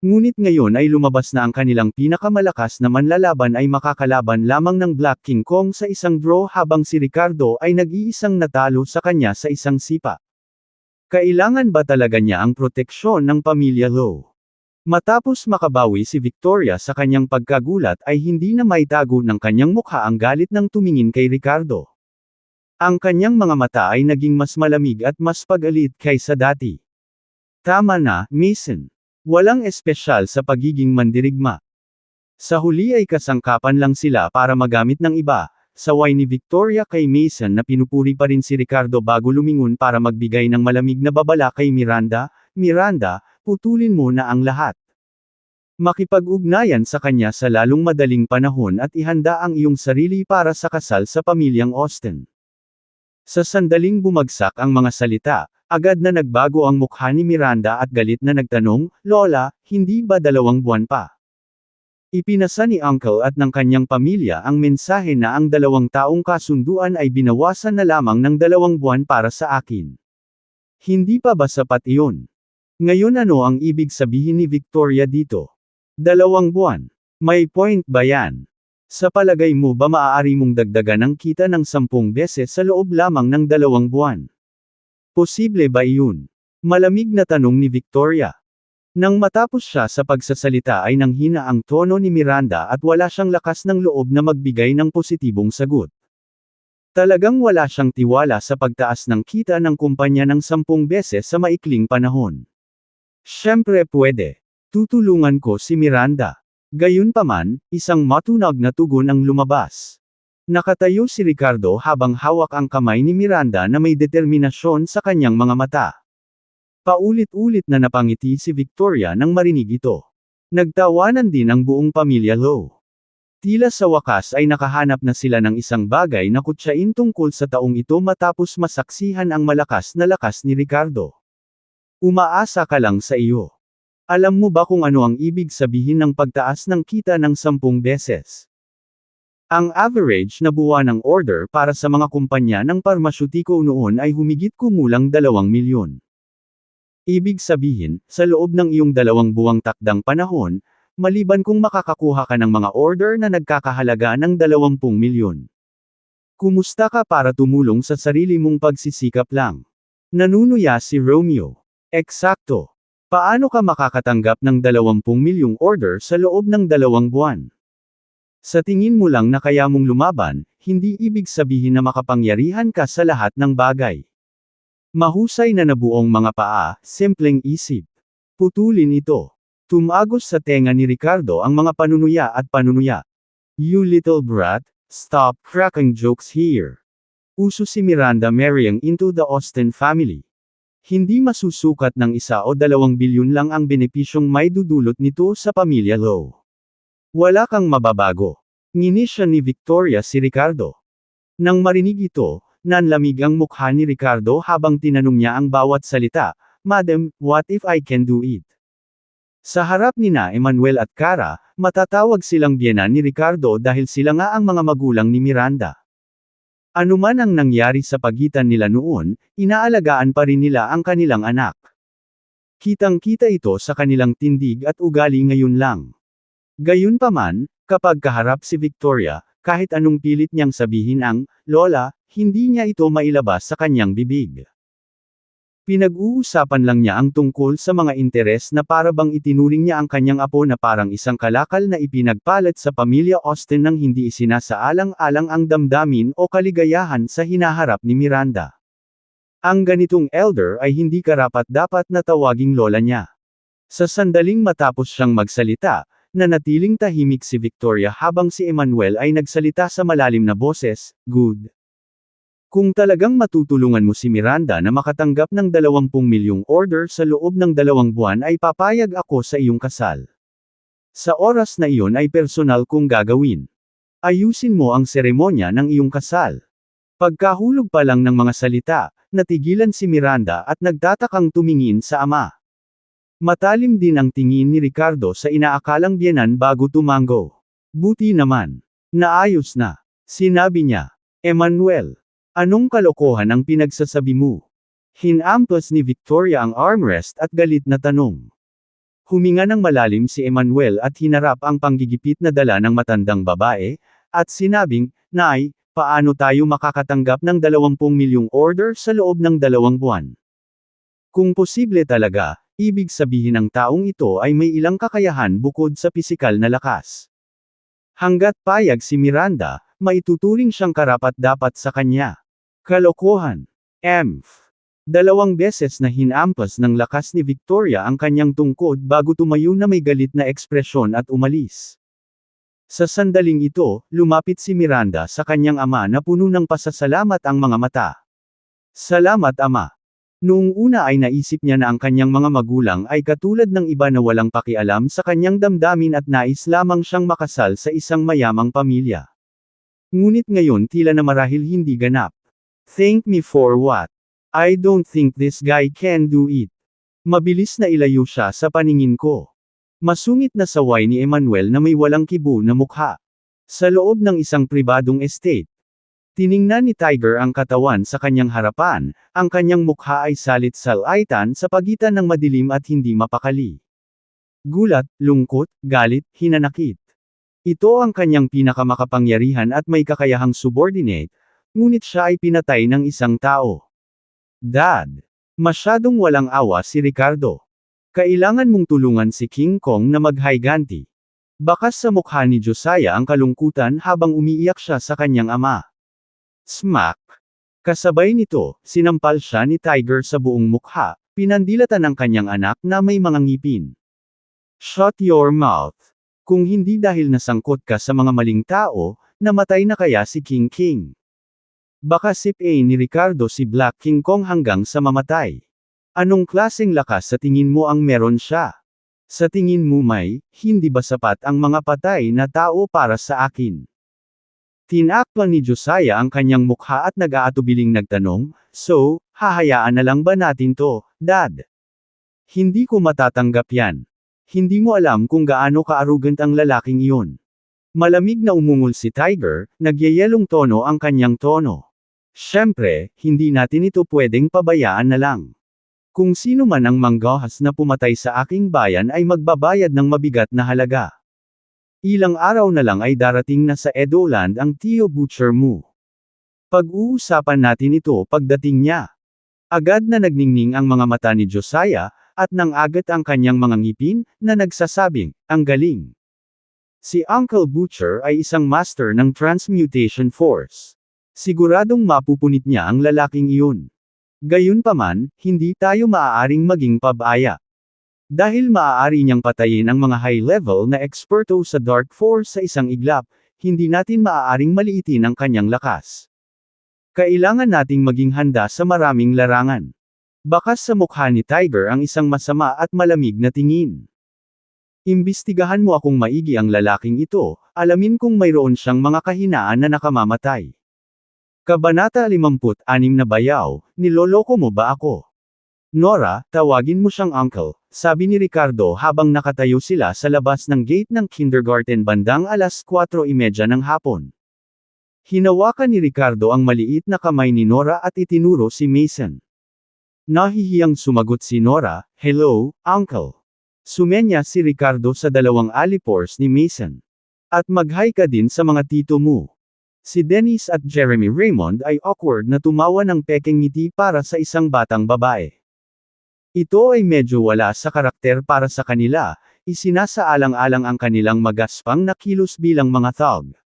A: Ngunit ngayon ay lumabas na ang kanilang pinakamalakas na manlalaban ay makakalaban lamang ng Black King Kong sa isang draw habang si Ricardo ay nag-iisang natalo sa kanya sa isang sipa. Kailangan ba talaga niya ang proteksyon ng pamilya Lo? Matapos makabawi si Victoria sa kanyang pagkagulat ay hindi na maitago ng kanyang mukha ang galit ng tumingin kay Ricardo. Ang kanyang mga mata ay naging mas malamig at mas pag-alit kaysa dati. Tama na, Mason. Walang espesyal sa pagiging mandirigma. Sa huli ay kasangkapan lang sila para magamit ng iba, saway ni Victoria kay Mason na pinupuri pa rin si Ricardo bago lumingon para magbigay ng malamig na babala kay Miranda, Miranda, putulin mo na ang lahat. Makipag-ugnayan sa kanya sa lalong madaling panahon at ihanda ang iyong sarili para sa kasal sa pamilyang Austen. Sa sandaling bumagsak ang mga salita, agad na nagbago ang mukha ni Miranda at galit na nagtanong, "Lola, hindi ba 2 buwan pa?" Ipinasa ni Uncle at ng kanyang pamilya ang mensahe na ang 2 taong kasunduan ay binawasan na lamang ng 2 buwan para sa akin. Hindi pa ba sapat iyon? Ngayon ano ang ibig sabihin ni Victoria dito? 2 buwan. May point ba yan? Sa palagay mo ba maaari mong dagdagan ang kita ng 10 beses sa loob lamang ng 2 buwan? Posible ba iyon? Malamig na tanong ni Victoria. Nang matapos siya sa pagsasalita ay nanghina ang tono ni Miranda at wala siyang lakas ng loob na magbigay ng positibong sagot. Talagang wala siyang tiwala sa pagtaas ng kita ng kumpanya ng 10 beses sa maikling panahon. Siyempre pwede. Tutulungan ko si Miranda. Gayunpaman, isang matunog na tugon ang lumabas. Nakatayo si Ricardo habang hawak ang kamay ni Miranda na may determinasyon sa kanyang mga mata. Paulit-ulit na napangiti si Victoria nang marinig ito. Nagtawanan din ang buong pamilya Lowe. Tila sa wakas ay nakahanap na sila ng isang bagay na kutsain tungkol sa taong ito matapos masaksihan ang malakas na lakas ni Ricardo. Umaasa ka lang sa iyo. Alam mo ba kung ano ang ibig sabihin ng pagtaas ng kita ng 10 beses? Ang average na buwanang order para sa mga kumpanya ng parmasyutiko noon ay humigit kumulang 2 milyon. Ibig sabihin, sa loob ng iyong 2 buwang takdang panahon, maliban kung makakakuha ka ng mga order na nagkakahalaga ng 20 milyon. Kumusta ka para tumulong sa sarili mong pagsisikap lang? Nanunuya si Romeo. Eksakto. Paano ka makakatanggap ng 20 milyong order sa loob ng 2 buwan? Sa tingin mo lang na kaya mong lumaban, hindi ibig sabihin na makapangyarihan ka sa lahat ng bagay. Mahusay na nabuong mga paa, simpleng isip. Putulin ito. Tumagos sa tenga ni Ricardo ang mga panunuya at panunuya. You little brat, stop cracking jokes here. Uso si Miranda marrying into the Austen family. Hindi masusukat ng 1 o 2 bilyon lang ang benepisyong may dudulot nito sa pamilya Lowe. Wala kang mababago. Ngini siya ni Victoria si Ricardo. Nang marinig ito, nanlamig ang mukha ni Ricardo habang tinanong niya ang bawat salita, "Madam, what if I can do it?" Sa harap ni na Emmanuel at Cara, matatawag silang biyenan ni Ricardo dahil sila nga ang mga magulang ni Miranda. Ano man ang nangyari sa pagitan nila noon, inaalagaan pa rin nila ang kanilang anak. Kitang-kita ito sa kanilang tindig at ugali ngayon lang. Gayunpaman, kapag kaharap si Victoria, kahit anong pilit niyang sabihin ang "Lola", hindi niya ito mailabas sa kanyang bibig. Pinag-uusapan lang niya ang tungkol sa mga interes na para bang itinuring niya ang kanyang apo na parang isang kalakal na ipinagpalit sa pamilya Austen nang hindi isinasaalang-alang ang damdamin o kaligayahan sa hinaharap ni Miranda. Ang ganitong elder ay hindi karapat-dapat na tawaging lola niya. Sa sandaling matapos siyang magsalita, nanatiling tahimik si Victoria habang si Emmanuel ay nagsalita sa malalim na boses, "Good. Kung talagang matutulungan mo si Miranda na makatanggap ng 20 milyong order sa loob ng 2 buwan ay papayag ako sa iyong kasal. Sa oras na iyon ay personal kong gagawin. Ayusin mo ang seremonya ng iyong kasal." Pagkahulog pa lang ng mga salita, natigilan si Miranda at nagtatakang tumingin sa ama. Matalim din ang tingin ni Ricardo sa inaakalang biyenan bago tumango. "Buti naman. Naayos na." Sinabi niya. "Emmanuel, anong kalokohan ang pinagsasabi mo?" Hinampas ni Victoria ang armrest at galit na tanong. Huminga ng malalim si Emmanuel at hinarap ang panggigipit na dala ng matandang babae, at sinabing, "Nay, paano tayo makakatanggap ng 20 milyong order sa loob ng 2 buwan? Kung posible talaga, ibig sabihin ng taong ito ay may ilang kakayahan bukod sa pisikal na lakas. Hanggat payag si Miranda, maituturing siyang karapat-dapat sa kanya." Kalokohan. Emph. 2 beses na hinampas ng lakas ni Victoria ang kanyang tungkod bago tumayo na may galit na ekspresyon at umalis. Sa sandaling ito, lumapit si Miranda sa kanyang ama na puno ng pasasalamat ang mga mata. "Salamat ama. Noong una ay naisip niya na ang kanyang mga magulang ay katulad ng iba na walang pakialam sa kanyang damdamin at nais lamang siyang makasal sa isang mayamang pamilya. Ngunit ngayon tila na marahil hindi ganap. Thank me for what? I don't think this guy can do it. Mabilis na ilayo siya sa paningin ko. Masungit na saway ni Emmanuel na may walang kibo na mukha. Sa loob ng isang pribadong estate. Tiningnan ni Tiger ang katawan sa kanyang harapan, ang kanyang mukha ay salit-salaitan sa pagitan ng madilim at hindi mapakali. Gulat, lungkot, galit, hinanakit. Ito ang kanyang pinakamakapangyarihan at may kakayahang subordinate, ngunit siya ay pinatay ng isang tao. Dad! Masyadong walang awa si Ricardo. Kailangan mong tulungan si King Kong na maghayganti. Bakas sa mukha ni Josiah ang kalungkutan habang umiiyak siya sa kanyang ama. Smack! Kasabay nito, sinampal siya ni Tiger sa buong mukha, pinandilatan ang kanyang anak na may mga ngipin. Shut your mouth! Kung hindi dahil nasangkot ka sa mga maling tao, namatay na kaya si King King. Baka sip-a ni Ricardo si Black King Kong hanggang sa mamatay. Anong klaseng lakas sa tingin mo ang meron siya? Sa tingin mo hindi ba sapat ang mga patay na tao para sa akin? Tinakpan ni Josiah ang kanyang mukha at nag-aatubiling nagtanong, so, hahayaan na lang ba natin to, Dad? Hindi ko matatanggap yan. Hindi mo alam kung gaano ka-arrogant ang lalaking iyon. Malamig na umungol si Tiger, nagyayelong tono ang kanyang tono. Siyempre, hindi natin ito pwedeng pabayaan na lang. Kung sino man ang manggahas na pumatay sa aking bayan ay magbabayad ng mabigat na halaga. Ilang araw na lang ay darating na sa Edoland ang Tio Butcher mo. Pag-uusapan natin ito pagdating niya. Agad na nagningning ang mga mata ni Josiah, at nangagat ang kanyang mga ngipin, na nagsasabing, ang galing. Si Uncle Butcher ay isang master ng Transmutation Force. Siguradong mapupunit niya ang lalaking iyon. Gayunpaman, hindi tayo maaaring maging pabaya. Dahil maaari niyang patayin ang mga high-level na eksperto sa Dark Force sa isang iglap, hindi natin maaaring maliitin ang kanyang lakas. Kailangan nating maging handa sa maraming larangan. Bakas sa mukha ni Tiger ang isang masama at malamig na tingin. Imbestigahan mo akong maigi ang lalaking ito, alamin kung mayroon siyang mga kahinaan na nakamamatay. Kabanata 56 na Bayaw, niloloko mo ba ako? Nora, tawagin mo siyang uncle, sabi ni Ricardo habang nakatayo sila sa labas ng gate ng kindergarten bandang alas 4:30 ng hapon. Hinawakan ni Ricardo ang maliit na kamay ni Nora at itinuro si Mason. Nahihiyang sumagot si Nora, "Hello, uncle." Sumenya si Ricardo sa dalawang alipors ni Mason. At mag-hi ka din sa mga tito mo. Si Dennis at Jeremy Raymond ay awkward na tumawa ng pekeng ngiti para sa isang batang babae. Ito ay medyo wala sa karakter para sa kanila, isinasaalang-alang ang kanilang magaspang na kilos bilang mga thug.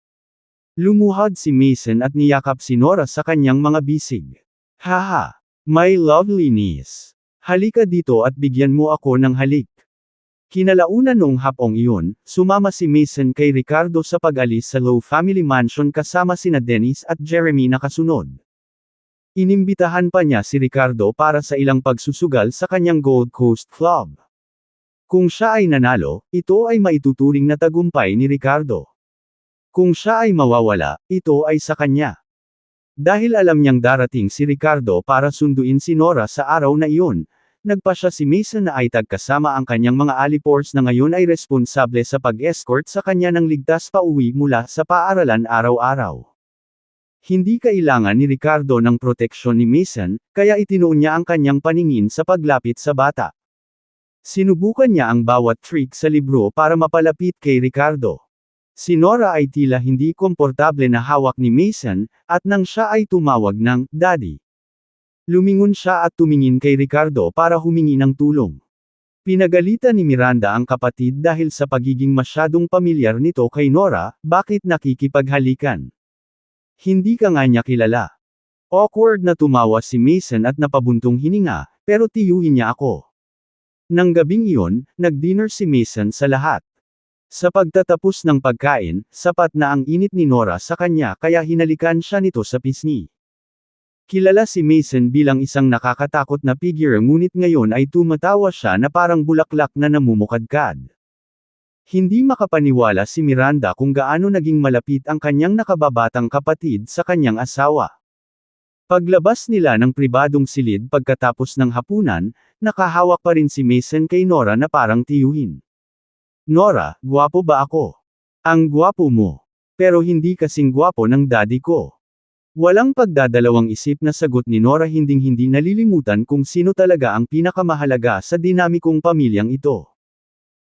A: Lumuhad si Mason at niyakap si Nora sa kanyang mga bisig. Haha! My lovely niece. Halika dito at bigyan mo ako ng halik. Kinalaunan noong hapong iyon, sumama si Mason kay Ricardo sa pag-alis sa Low Family Mansion kasama sina Dennis at Jeremy na kasunod. Inimbitahan pa niya si Ricardo para sa ilang pagsusugal sa kanyang Gold Coast Club. Kung siya ay nanalo, ito ay maituturing na tagumpay ni Ricardo. Kung siya ay mawawala, ito ay sa kanya. Dahil alam niyang darating si Ricardo para sunduin si Nora sa araw na iyon, nagpasya si Mason na ay kasama ang kanyang mga alipors na ngayon ay responsable sa pag-escort sa kanya ng ligtas pauwi mula sa paaralan araw-araw. Hindi kailangan ni Ricardo ng proteksyon ni Mason, kaya itinuon niya ang kanyang paningin sa paglapit sa bata. Sinubukan niya ang bawat trick sa libro para mapalapit kay Ricardo. Si Nora ay tila hindi komportable na hawak ni Mason, at nang siya ay tumawag ng "Daddy." Lumingon siya at tumingin kay Ricardo para humingi ng tulong. Pinagalitan ni Miranda ang kapatid dahil sa pagiging masyadong pamilyar nito kay Nora, bakit nakikipaghalikan? Hindi ka nga niya kilala. Awkward na tumawa si Mason at napabuntong hininga, pero tiyuhin niya ako. Nang gabing iyon, nag-dinner si Mason sa lahat. Sa pagtatapos ng pagkain, sapat na ang init ni Nora sa kanya kaya hinalikan siya nito sa pisngi. Kilala si Mason bilang isang nakakatakot na figure ngunit ngayon ay tumatawa siya na parang bulaklak na namumukadkad. Hindi makapaniwala si Miranda kung gaano naging malapit ang kanyang nakababatang kapatid sa kanyang asawa. Paglabas nila ng pribadong silid pagkatapos ng hapunan, nakahawak pa rin si Mason kay Nora na parang tiyuhin. Nora, gwapo ba ako? Ang gwapo mo. Pero hindi kasing gwapo ng daddy ko. Walang pagdadalawang isip na sagot ni Nora, hinding-hindi nalilimutan kung sino talaga ang pinakamahalaga sa dinamikong pamilyang ito.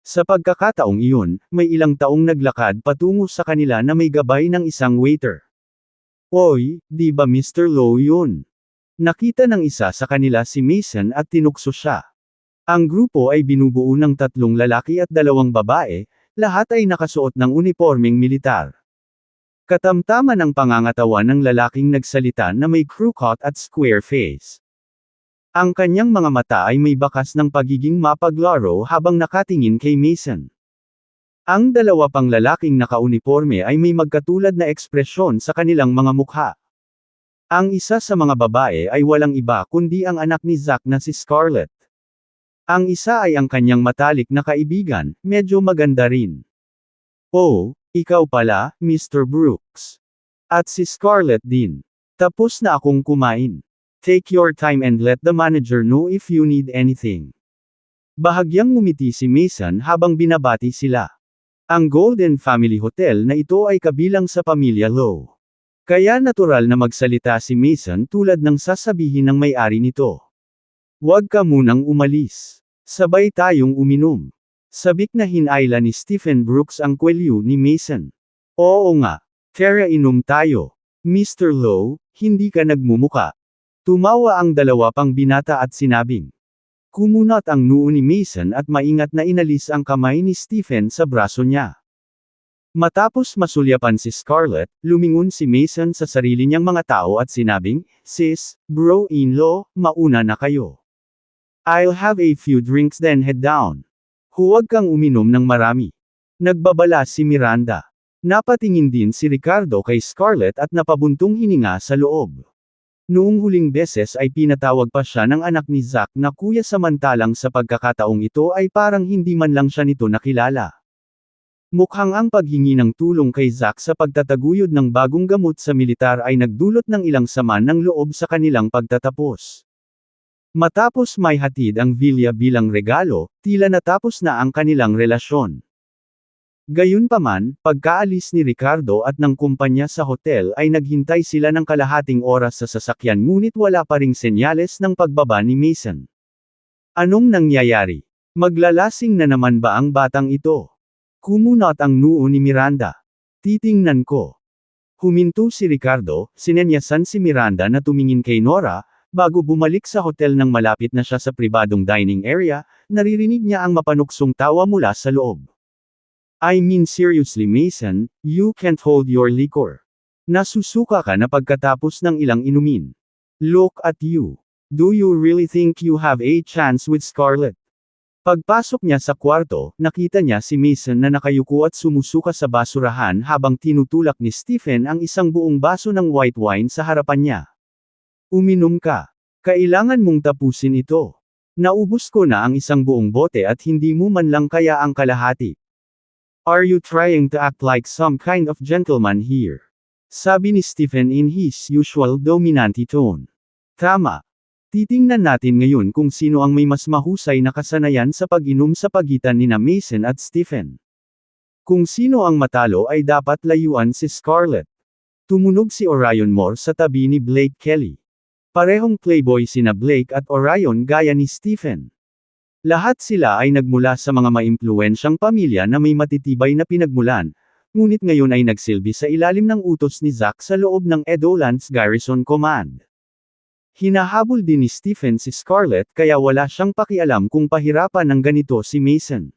A: Sa pagkakataong iyon, may ilang taong naglakad patungo sa kanila na may gabay ng isang waiter. Oy, di ba Mr. Lowe yun? Nakita ng isa sa kanila si Mason at tinukso siya. Ang grupo ay binubuo ng 3 lalaki at 2 babae, lahat ay nakasuot ng unipormeng militar. Katamtaman ang pangangatawan ng lalaking nagsalita na may crew cut at square face. Ang kanyang mga mata ay may bakas ng pagiging mapaglaro habang nakatingin kay Mason. Ang 2 pang lalaking nakauniporme ay may magkatulad na ekspresyon sa kanilang mga mukha. Ang isa sa mga babae ay walang iba kundi ang anak ni Zack na si Scarlett. Ang isa ay ang kanyang matalik na kaibigan, medyo maganda rin. Oh, ikaw pala, Mr. Brooks. At si Scarlett din. Tapos na akong kumain. Take your time and let the manager know if you need anything. Bahagyang ngumiti si Mason habang binabati sila. Ang Golden Family Hotel na ito ay kabilang sa pamilya Lowe. Kaya natural na magsalita si Mason tulad ng sasabihin ng may-ari nito. Huwag ka munang umalis. Sabay tayong uminom. Sabik na hinayla ni Stephen Brooks ang kwelyo ni Mason. Oo nga. Tara, inom tayo. Mr. Lowe, hindi ka nagmumuka. Tumawa ang 2 pang binata at sinabing. Kumunat ang noo ni Mason at maingat na inalis ang kamay ni Stephen sa braso niya. Matapos masulyapan si Scarlett, lumingon si Mason sa sarili niyang mga tao at sinabing, Sis, bro-in-law, mauna na kayo. I'll have a few drinks then head down. Huwag kang uminom ng marami. Nagbabala si Miranda. Napatingin din si Ricardo kay Scarlett at napabuntong hininga sa loob. Noong huling beses ay pinatawag pa siya ng anak ni Zack na kuya, samantalang sa pagkakataong ito ay parang hindi man lang siya nito nakilala. Mukhang ang paghingi ng tulong kay Zack sa pagtataguyod ng bagong gamot sa militar ay nagdulot ng ilang sama ng loob sa kanilang pagtatapos. Matapos may hatid ang Villa bilang regalo, tila natapos na ang kanilang relasyon. Gayunpaman, pagkaalis ni Ricardo at ng kumpanya sa hotel ay naghintay sila ng kalahating oras sa sasakyan ngunit wala pa ring senyales ng pagbaba ni Mason. Anong nangyayari? Maglalasing na naman ba ang batang ito? Kumunat ang noo ni Miranda. Titingnan ko. Huminto si Ricardo, sinenyasan si Miranda na tumingin kay Nora, bago bumalik sa hotel nang malapit na siya sa pribadong dining area, naririnig niya ang mapanuksong tawa mula sa loob. I mean seriously Mason, you can't hold your liquor. Nasusuka ka na pagkatapos ng ilang inumin. Look at you. Do you really think you have a chance with Scarlett? Pagpasok niya sa kwarto, nakita niya si Mason na nakayuko at sumusuka sa basurahan habang tinutulak ni Stephen ang isang buong baso ng white wine sa harapan niya. Uminom ka. Kailangan mong tapusin ito. Naubos ko na ang isang buong bote at hindi mo man lang kaya ang kalahati. Are you trying to act like some kind of gentleman here? Sabi ni Stephen in his usual dominant tone. Tama. Titingnan natin ngayon kung sino ang may mas mahusay na kasanayan sa pag-inom sa pagitan nina Mason at Stephen. Kung sino ang matalo ay dapat layuan si Scarlett. Tumunog si Orion Moore sa tabi ni Blake Kelly. Parehong playboy sina Blake at Orion gaya ni Stephen. Lahat sila ay nagmula sa mga maimpluwensyang pamilya na may matitibay na pinagmulan, ngunit ngayon ay nagsilbi sa ilalim ng utos ni Zack sa loob ng Edolands Garrison Command. Hinahabol din ni Stephen si Scarlett kaya wala siyang pakialam kung pahirapan ng ganito si Mason.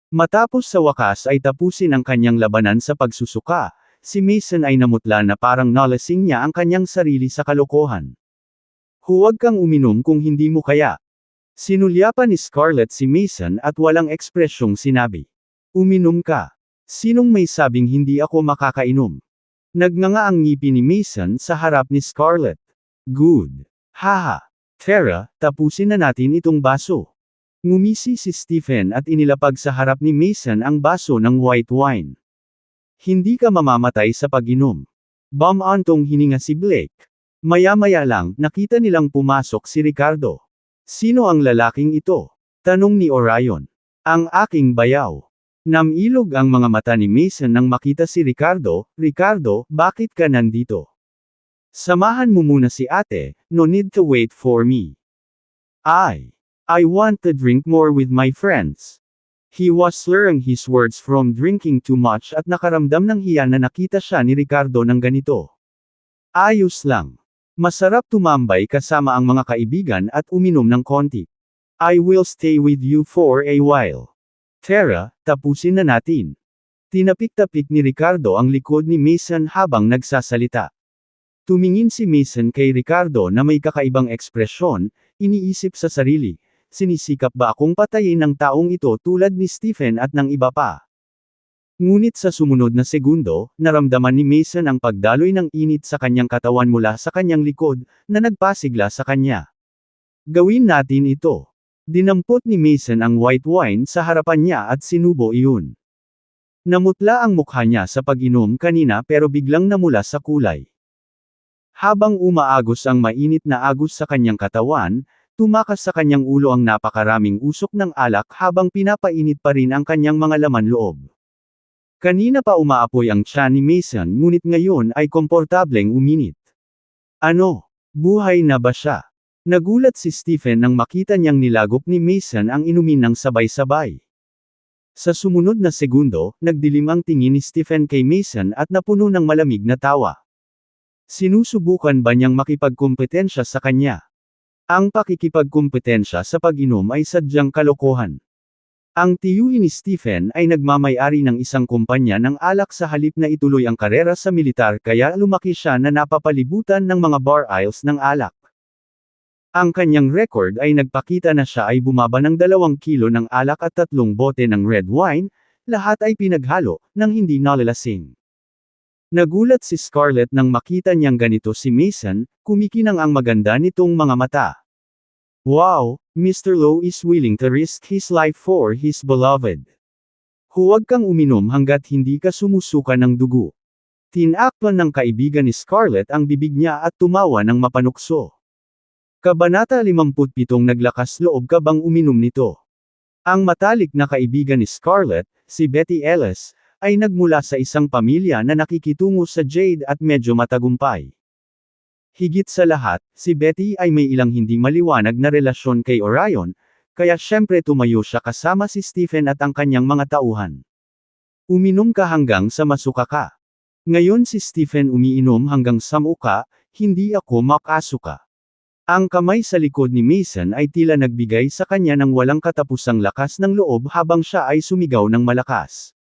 A: Matapos sa wakas ay tapusin ang kanyang labanan sa pagsusuka, si Mason ay namutla na parang nalasing niya ang kanyang sarili sa kalokohan. Huwag kang uminom kung hindi mo kaya. Sinulyapan ni Scarlett si Mason at walang ekspresyong sinabi. Uminom ka. Sinong may sabing hindi ako makakainom? Nagnganga ang ngipin ni Mason sa harap ni Scarlett. Good. Haha. Tara, tapusin na natin itong baso. Ngumisi si Stephen at inilapag sa harap ni Mason ang baso ng white wine. Hindi ka mamamatay sa pag-inom. Bumantong hininga si Blake. Maya-maya lang, nakita nilang pumasok si Ricardo. Sino ang lalaking ito? Tanong ni Orion. Ang aking bayaw. Namilog ang mga mata ni Mason nang makita si Ricardo. Ricardo, bakit ka nandito? Samahan mo muna si ate, no need to wait for me. I want to drink more with my friends. He was slurring his words from drinking too much at nakaramdam ng hiya na nakita siya ni Ricardo ng ganito. Ayos lang. Masarap tumambay kasama ang mga kaibigan at uminom ng konti. I will stay with you for a while. Tara, tapusin na natin. Tinapik-tapik ni Ricardo ang likod ni Mason habang nagsasalita. Tumingin si Mason kay Ricardo na may kakaibang ekspresyon, iniisip sa sarili. Sinisikap ba akong patayin ng taong ito tulad ni Stephen at ng iba pa? Ngunit sa sumunod na segundo, naramdaman ni Mason ang pagdaloy ng init sa kanyang katawan mula sa kanyang likod, na nagpasigla sa kanya. Gawin natin ito. Dinampot ni Mason ang white wine sa harapan niya at sinubo iyon. Namutla ang mukha niya sa pag-inom kanina pero biglang namula sa kulay. Habang umaagos ang mainit na agos sa kanyang katawan, tumakas sa kanyang ulo ang napakaraming usok ng alak habang pinapainit pa rin ang kanyang mga laman loob. Kanina pa umaapoy ang tiyan ni Mason ngunit ngayon ay komportableng uminit. Ano? Buhay na ba siya? Nagulat si Stephen nang makita niyang nilagop ni Mason ang inumin ng sabay-sabay. Sa sumunod na segundo, nagdilim ang tingin ni Stephen kay Mason at napuno ng malamig na tawa. Sinusubukan ba niyang makipagkumpetensya sa kanya? Ang pakikipagkumpetensya sa pag-inom ay sadyang kalokohan. Ang tiyuhin ni Stephen ay nagmamay-ari ng isang kumpanya ng alak sa halip na ituloy ang karera sa militar kaya lumaki siya na napapalibutan ng mga bar aisles ng alak. Ang kanyang record ay nagpakita na siya ay bumaba ng 2 kilo ng alak at 3 bote ng red wine, lahat ay pinaghalo, nang hindi nalalasing. Nagulat si Scarlett nang makita niyang ganito si Mason, kumikinang ang maganda nitong mga mata. Wow, Mr. Lowe is willing to risk his life for his beloved. Huwag kang uminom hanggat hindi ka sumusuka ng dugo. Tinakpan ng kaibigan ni Scarlett ang bibig niya at tumawa ng mapanukso. Kabanata 57 Naglakas loob ka bang uminom nito? Ang matalik na kaibigan ni Scarlett, si Betty Ellis, ay nagmula sa isang pamilya na nakikitungo sa Jade at medyo matagumpay. Higit sa lahat, si Betty ay may ilang hindi maliwanag na relasyon kay Orion, kaya syempre tumayo siya kasama si Stephen at ang kanyang mga tauhan. Uminom ka hanggang sa masuka ka. Ngayon si Stephen umiinom hanggang sa muka, hindi ako makasuka. Ang kamay sa likod ni Mason ay tila nagbigay sa kanya ng walang katapusang lakas ng loob habang siya ay sumigaw ng malakas.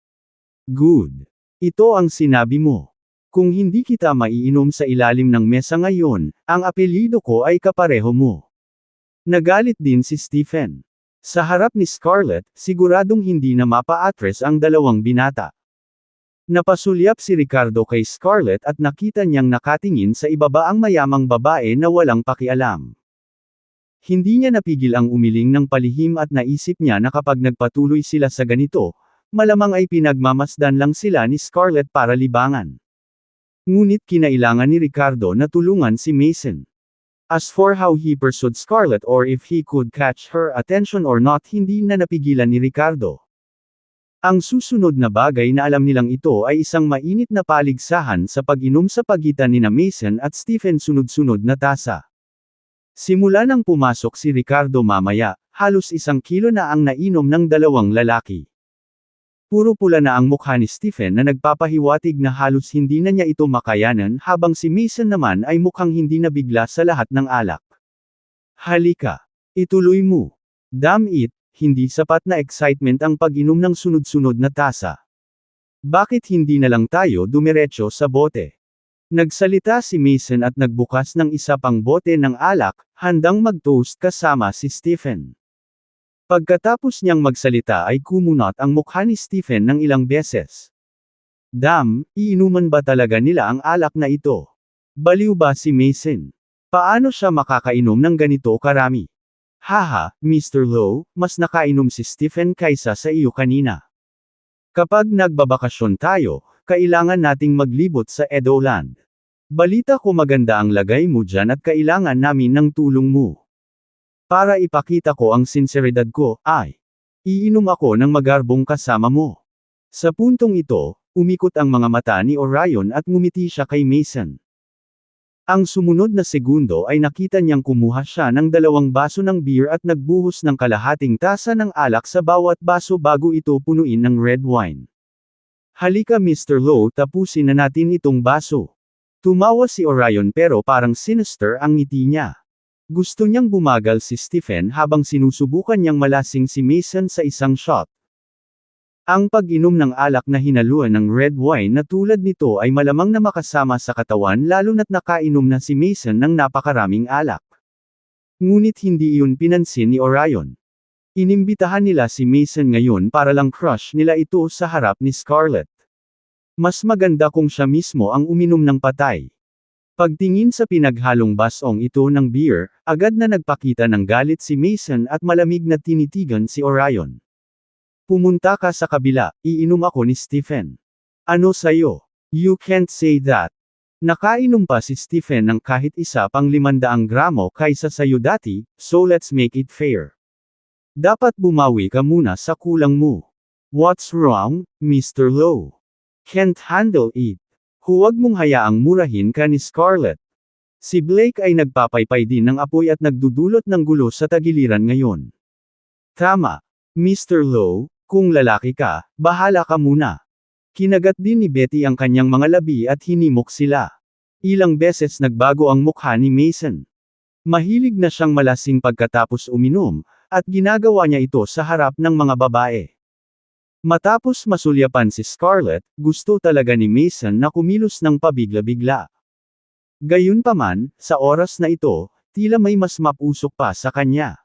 A: Good. Ito ang sinabi mo. Kung hindi kita maiinom sa ilalim ng mesa ngayon, ang apelyido ko ay kapareho mo. Nagalit din si Stephen. Sa harap ni Scarlett, siguradong hindi na mapa-atres ang dalawang binata. Napasulyap si Ricardo kay Scarlett at nakita niyang nakatingin sa ibaba ang mayamang babae na walang pakialam. Hindi niya napigil ang umiling ng palihim at naisip niya na kapag nagpatuloy sila sa ganito, malamang ay pinagmamasdan lang sila ni Scarlett para libangan. Ngunit kinailangan ni Ricardo na tulungan si Mason. As for how he pursued Scarlett or if he could catch her attention or not, hindi na napigilan ni Ricardo. Ang susunod na bagay na alam nilang ito ay isang mainit na paligsahan sa pag-inom sa pagitan nina Mason at Stephen sunod-sunod na tasa. Simula nang pumasok si Ricardo mamaya, halos 1 kilo na ang nainom ng 2 lalaki. Puro pula na ang mukha ni Stephen na nagpapahiwatig na halos hindi na niya ito makayanan habang si Mason naman ay mukhang hindi nabigla sa lahat ng alak. Halika. Ituloy mo. Damn it, hindi sapat na excitement ang pag-inom ng sunod-sunod na tasa. Bakit hindi na lang tayo dumiretso sa bote? Nagsalita si Mason at nagbukas ng isa pang bote ng alak, handang mag-toast kasama si Stephen. Pagkatapos niyang magsalita ay kumunot ang mukha ni Stephen ng ilang beses. Damn, iinuman ba talaga nila ang alak na ito? Baliw ba si Mason? Paano siya makakainom ng ganito karami? Haha, Mr. Low, mas nakainom si Stephen kaysa sa iyo kanina. Kapag nagbabakasyon tayo, kailangan nating maglibot sa Edoland. Balita ko maganda ang lagay mo dyan at kailangan namin ng tulong mo. Para ipakita ko ang sinseridad ko, iinom ako ng magarbong kasama mo. Sa puntong ito, umikot ang mga mata ni Orion at ngumiti siya kay Mason. Ang sumunod na segundo ay nakita niyang kumuha siya ng 2 baso ng beer at nagbuhos ng kalahating tasa ng alak sa bawat baso bago ito punuin ng red wine. Halika Mr. Low, tapusin na natin itong baso. Tumawa si Orion pero parang sinister ang ngiti niya. Gusto niyang bumagal si Stephen habang sinusubukan niyang malasing si Mason sa isang shot. Ang pag-inom ng alak na hinaluan ng red wine na tulad nito ay malamang na makasama sa katawan lalo na't nakainom na si Mason ng napakaraming alak. Ngunit hindi iyon pinansin ni Orion. Inimbitahan nila si Mason ngayon para lang crush nila ito sa harap ni Scarlett. Mas maganda kung siya mismo ang uminom ng patay. Pagtingin sa pinaghalong basong ito ng beer, agad na nagpakita ng galit si Mason at malamig na tinitigan si Orion. Pumunta ka sa kabila, iinom ako ni Stephen. Ano sayo? You can't say that. Nakainom pa si Stephen ng kahit isa pang 500 gramo kaysa sayo dati, so let's make it fair. Dapat bumawi ka muna sa kulang mo. What's wrong, Mr. Low? Can't handle it. Huwag mong hayaang murahin ka ni Scarlett. Si Blake ay nagpapaypay din ng apoy at nagdudulot ng gulo sa tagiliran ngayon. Tama. Mr. Low, kung lalaki ka, bahala ka muna. Kinagat din ni Betty ang kanyang mga labi at hinimok sila. Ilang beses nagbago ang mukha ni Mason. Mahilig na siyang malasing pagkatapos uminom, at ginagawa niya ito sa harap ng mga babae. Matapos masulyapan si Scarlett, gusto talaga ni Mason na kumilos ng pabigla-bigla. Gayunpaman, sa oras na ito, tila may mas mapusok pa sa kanya.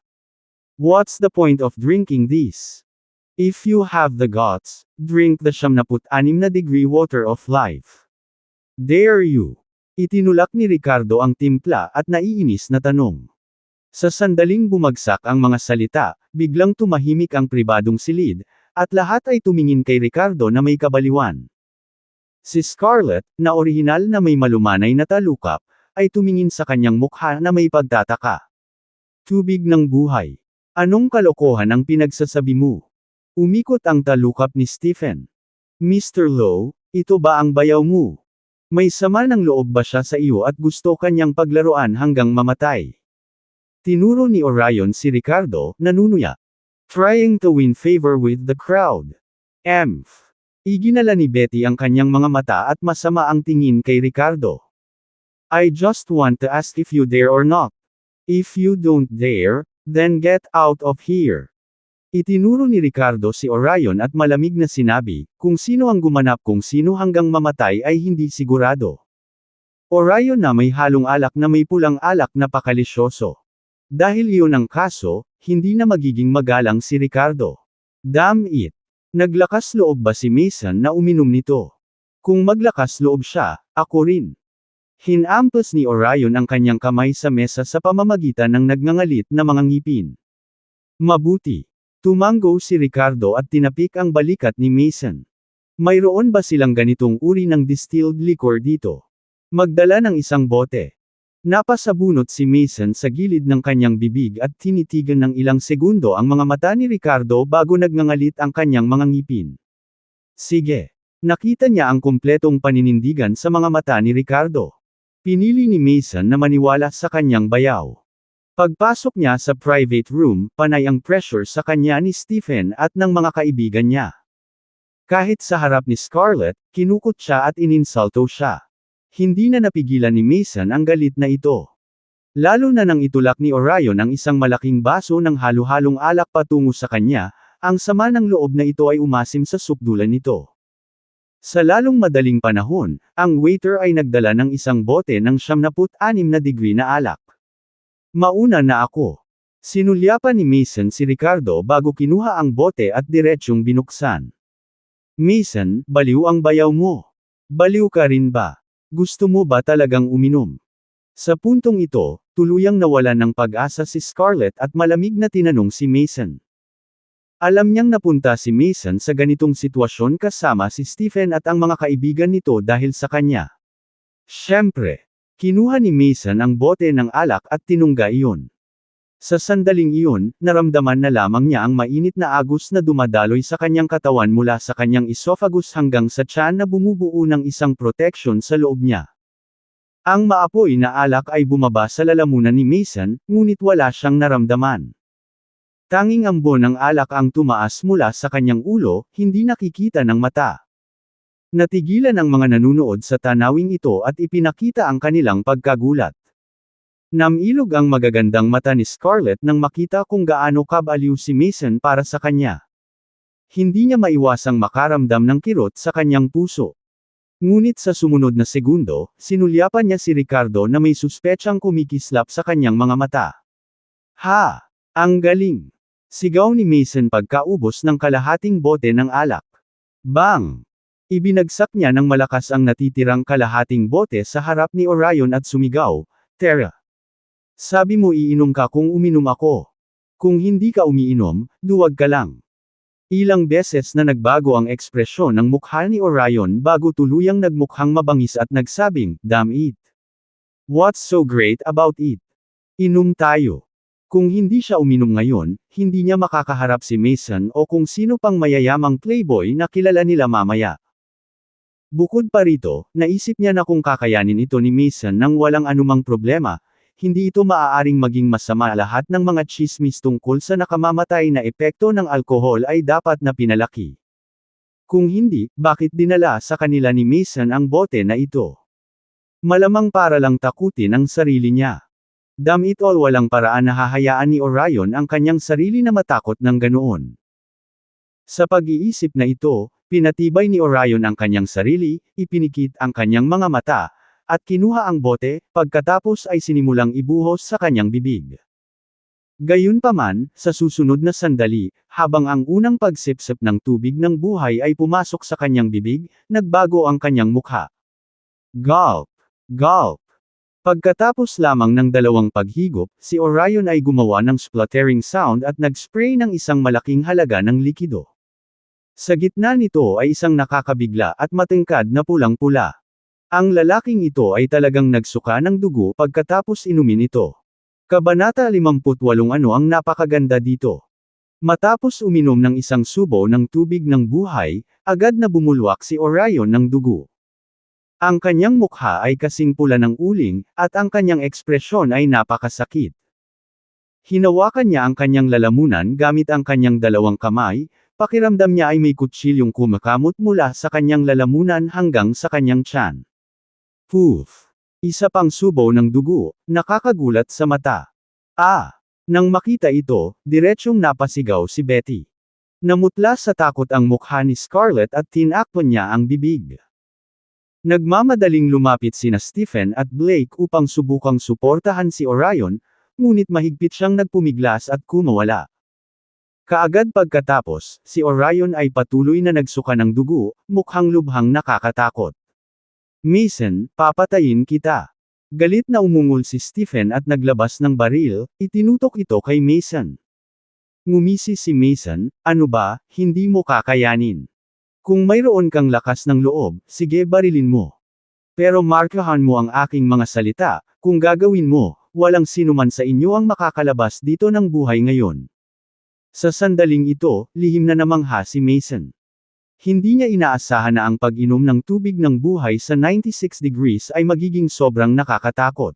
A: What's the point of drinking this? If you have the guts, drink the 76 na degree water of life. Dare you? Itinulak ni Ricardo ang timpla at naiinis na tanong. Sa sandaling bumagsak ang mga salita, biglang tumahimik ang pribadong silid, at lahat ay tumingin kay Ricardo na may kabaliwan. Si Scarlett, na orihinal na may malumanay na talukap, ay tumingin sa kanyang mukha na may pagtataka. Tubig ng buhay. Anong kalokohan ang pinagsasabi mo? Umikot ang talukap ni Stephen. Mr. Low, ito ba ang bayaw mo? May sama ng loob ba siya sa iyo at gusto kanyang paglaruan hanggang mamatay? Tinuro ni Orion si Ricardo, nanunuya. Trying to win favor with the crowd. Iginala ni Betty ang kanyang mga mata at masama ang tingin kay Ricardo. I just want to ask if you dare or not. If you don't dare, then get out of here. Itinuro ni Ricardo si Orion at malamig na sinabi, kung sino ang gumanap kung sino hanggang mamatay ay hindi sigurado. Orion na may halong alak na may pulang alak na pakalisyoso. Dahil iyon ang kaso, hindi na magiging magalang si Ricardo. Damn it! Naglakas loob ba si Mason na uminom nito? Kung maglakas loob siya, ako rin. Hinampas ni Orion ang kanyang kamay sa mesa sa pamamagitan ng nagngangalit na mga ngipin. Mabuti. Tumanggo si Ricardo at tinapik ang balikat ni Mason. Mayroon ba silang ganitong uri ng distilled liquor dito? Magdala ng isang bote. Napasabunot si Mason sa gilid ng kanyang bibig at tinitigan ng ilang segundo ang mga mata ni Ricardo bago nagngangalit ang kanyang mga ngipin. Sige. Nakita niya ang kumpletong paninindigan sa mga mata ni Ricardo. Pinili ni Mason na maniwala sa kanyang bayaw. Pagpasok niya sa private room, panay ang pressure sa kanya ni Stephen at ng mga kaibigan niya. Kahit sa harap ni Scarlett, kinukot siya at ininsulto siya. Hindi na napigilan ni Mason ang galit na ito. Lalo na nang itulak ni Orion ang isang malaking baso ng halo-halong alak patungo sa kanya, ang sama ng loob na ito ay umasim sa sukdulan nito. Sa lalong madaling panahon, ang waiter ay nagdala ng isang bote ng 76 na degree na alak. Mauna na ako. Sinulyapan ni Mason si Ricardo bago kinuha ang bote at diretsyong binuksan. Mason, baliw ang bayaw mo. Baliw ka rin ba? Gusto mo ba talagang uminom? Sa puntong ito, tuluyang nawalan ng pag-asa si Scarlett at malamig na tinanong si Mason. Alam niyang napunta si Mason sa ganitong sitwasyon kasama si Stephen at ang mga kaibigan nito dahil sa kanya. Siyempre, kinuha ni Mason ang bote ng alak at tinungga iyon. Sa sandaling iyon, naramdaman na lamang niya ang mainit na agos na dumadaloy sa kanyang katawan mula sa kanyang esophagus hanggang sa tiyan na bumubuo ng isang protection sa loob niya. Ang maapoy na alak ay bumaba sa lalamunan ni Mason, ngunit wala siyang naramdaman. Tanging ambon ng alak ang tumaas mula sa kanyang ulo, hindi nakikita ng mata. Natigilan ang mga nanunood sa tanawing ito at ipinakita ang kanilang pagkagulat. Namilog ang magagandang mata ni Scarlett nang makita kung gaano kabaliw si Mason para sa kanya. Hindi niya maiwasang makaramdam ng kirot sa kanyang puso. Ngunit sa sumunod na segundo, sinulyapan niya si Ricardo na may suspetsang kumikislap sa kanyang mga mata. Ha! Ang galing! Sigaw ni Mason pagkaubos ng kalahating bote ng alak. Bang! Ibinagsak niya ng malakas ang natitirang kalahating bote sa harap ni Orion at sumigaw, "Tara! Sabi mo iinom ka kung uminom ako. Kung hindi ka umiinom, duwag ka lang." Ilang beses na nagbago ang ekspresyon ng mukha ni Orion bago tuluyang nagmukhang mabangis at nagsabing, "Damn it. What's so great about it? Inom tayo." Kung hindi siya uminom ngayon, hindi niya makakaharap si Mason o kung sino pang mayayamang playboy na kilala nila mamaya. Bukod pa rito, naisip niya na kung kakayanin ito ni Mason nang walang anumang problema, hindi ito maaaring maging masama. Lahat ng mga tsismis tungkol sa nakamamatay na epekto ng alkohol ay dapat na pinalaki. Kung hindi, bakit dinala sa kanila ni Mason ang bote na ito? Malamang para lang takutin ang sarili niya. Damn it all, walang paraan na hahayaan ni Orion ang kanyang sarili na matakot ng ganoon. Sa pag-iisip na ito, pinatibay ni Orion ang kanyang sarili, ipinikit ang kanyang mga mata, at kinuha ang bote, pagkatapos ay sinimulang ibuhos sa kanyang bibig. Gayunpaman, sa susunod na sandali, habang ang unang pagsipsip ng tubig ng buhay ay pumasok sa kanyang bibig, nagbago ang kanyang mukha. Gulp! Gulp! Pagkatapos lamang ng dalawang paghigop, si Orion ay gumawa ng spluttering sound at nag-spray ng isang malaking halaga ng likido. Sa gitna nito ay isang nakakabigla at matingkad na pulang-pula. Ang lalaking ito ay talagang nagsuka ng dugo pagkatapos inumin ito. Kabanata 58. Ano ang napakaganda dito? Matapos uminom ng isang subo ng tubig ng buhay, agad na bumulwak si Orion ng dugo. Ang kanyang mukha ay kasing pula ng uling, at ang kanyang ekspresyon ay napakasakit. Hinawakan niya ang kanyang lalamunan gamit ang kanyang dalawang kamay, pakiramdam niya ay may kutsilyong kumakamot mula sa kanyang lalamunan hanggang sa kanyang tiyan. Poof! Isa pang subo ng dugo, nakakagulat sa mata. Nang makita ito, diretsyong napasigaw si Betty. Namutla sa takot ang mukha ni Scarlett at tinakpan niya ang bibig. Nagmamadaling lumapit sina Stephen at Blake upang subukang suportahan si Orion, ngunit mahigpit siyang nagpumiglas at kumawala. Kaagad pagkatapos, si Orion ay patuloy na nagsuka ng dugo, mukhang lubhang nakakatakot. "Mason, papatayin kita." Galit na umungol si Stephen at naglabas ng baril, itinutok ito kay Mason. Ngumisi si Mason, "Ano ba, hindi mo kakayanin? Kung mayroon kang lakas ng loob, sige barilin mo. Pero markahan mo ang aking mga salita, kung gagawin mo, walang sinuman sa inyo ang makakalabas dito ng buhay ngayon." Sa sandaling ito, lihim na namangha si Mason. Hindi niya inaasahan na ang pag-inom ng tubig ng buhay sa 96 degrees ay magiging sobrang nakakatakot.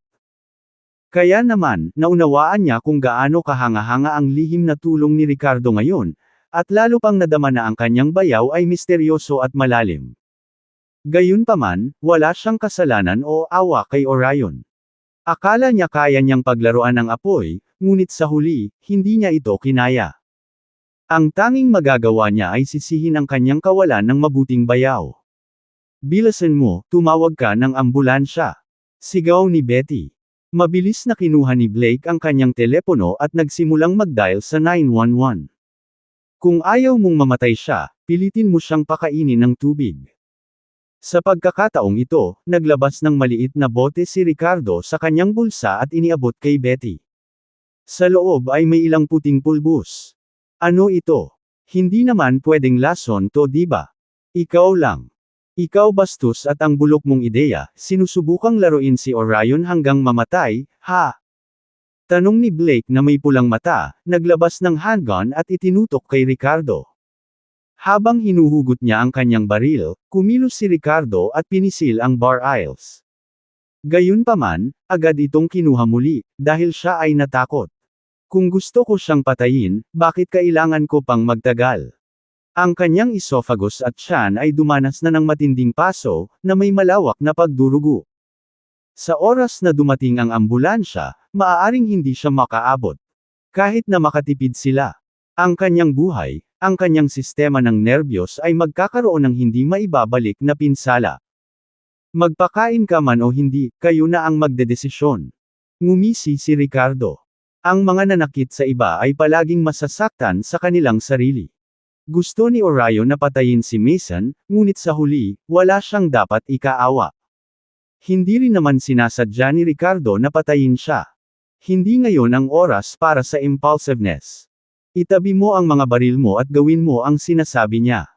A: Kaya naman, naunawaan niya kung gaano kahanga-hanga ang lihim na tulong ni Ricardo ngayon, at lalo pang nadama na ang kanyang bayaw ay misteryoso at malalim. Gayunpaman, wala siyang kasalanan o awa kay Orion. Akala niya kaya niyang paglaruan ng apoy, ngunit sa huli, hindi niya ito kinaya. Ang tanging magagawa niya ay sisihin ang kanyang kawalan ng mabuting bayaw. "Bilisan mo, tumawag ka ng ambulansya." Sigaw ni Betty. Mabilis na kinuha ni Blake ang kanyang telepono at nagsimulang mag-dial sa 911. "Kung ayaw mong mamatay siya, pilitin mo siyang pakainin ng tubig." Sa pagkakataong ito, naglabas ng maliit na bote si Ricardo sa kanyang bulsa at iniabot kay Betty. Sa loob ay may ilang puting pulbos. Ano ito? Hindi naman pwedeng lason to, diba? Ikaw lang. Ikaw bastos at ang bulok mong ideya, sinusubukang laruin si Orion hanggang mamatay, ha? Tanong ni Blake na may pulang mata, naglabas ng handgun at itinutok kay Ricardo. Habang hinuhugot niya ang kanyang baril, kumilos si Ricardo at pinisil ang bar aisles. Gayunpaman, agad itong kinuha muli, dahil siya ay natakot. Kung gusto ko siyang patayin, bakit kailangan ko pang magtagal? Ang kanyang esophagus at tiyan ay dumanas na ng matinding paso, na may malawak na pagdurugo. Sa oras na dumating ang ambulansya, maaaring hindi siya makaabot. Kahit na makatipid sila. Ang kanyang buhay, ang kanyang sistema ng nerbiyos ay magkakaroon ng hindi maibabalik na pinsala. Magpakain ka man o hindi, kayo na ang magdedesisyon. Ngumisi si Ricardo. Ang mga nanakit sa iba ay palaging masasaktan sa kanilang sarili. Gusto ni Orion na patayin si Mason, ngunit sa huli, wala siyang dapat ikaawa. Hindi rin naman sinasadya ni Ricardo na patayin siya. Hindi ngayon ang oras para sa impulsiveness. Itabi mo ang mga baril mo at gawin mo ang sinasabi niya.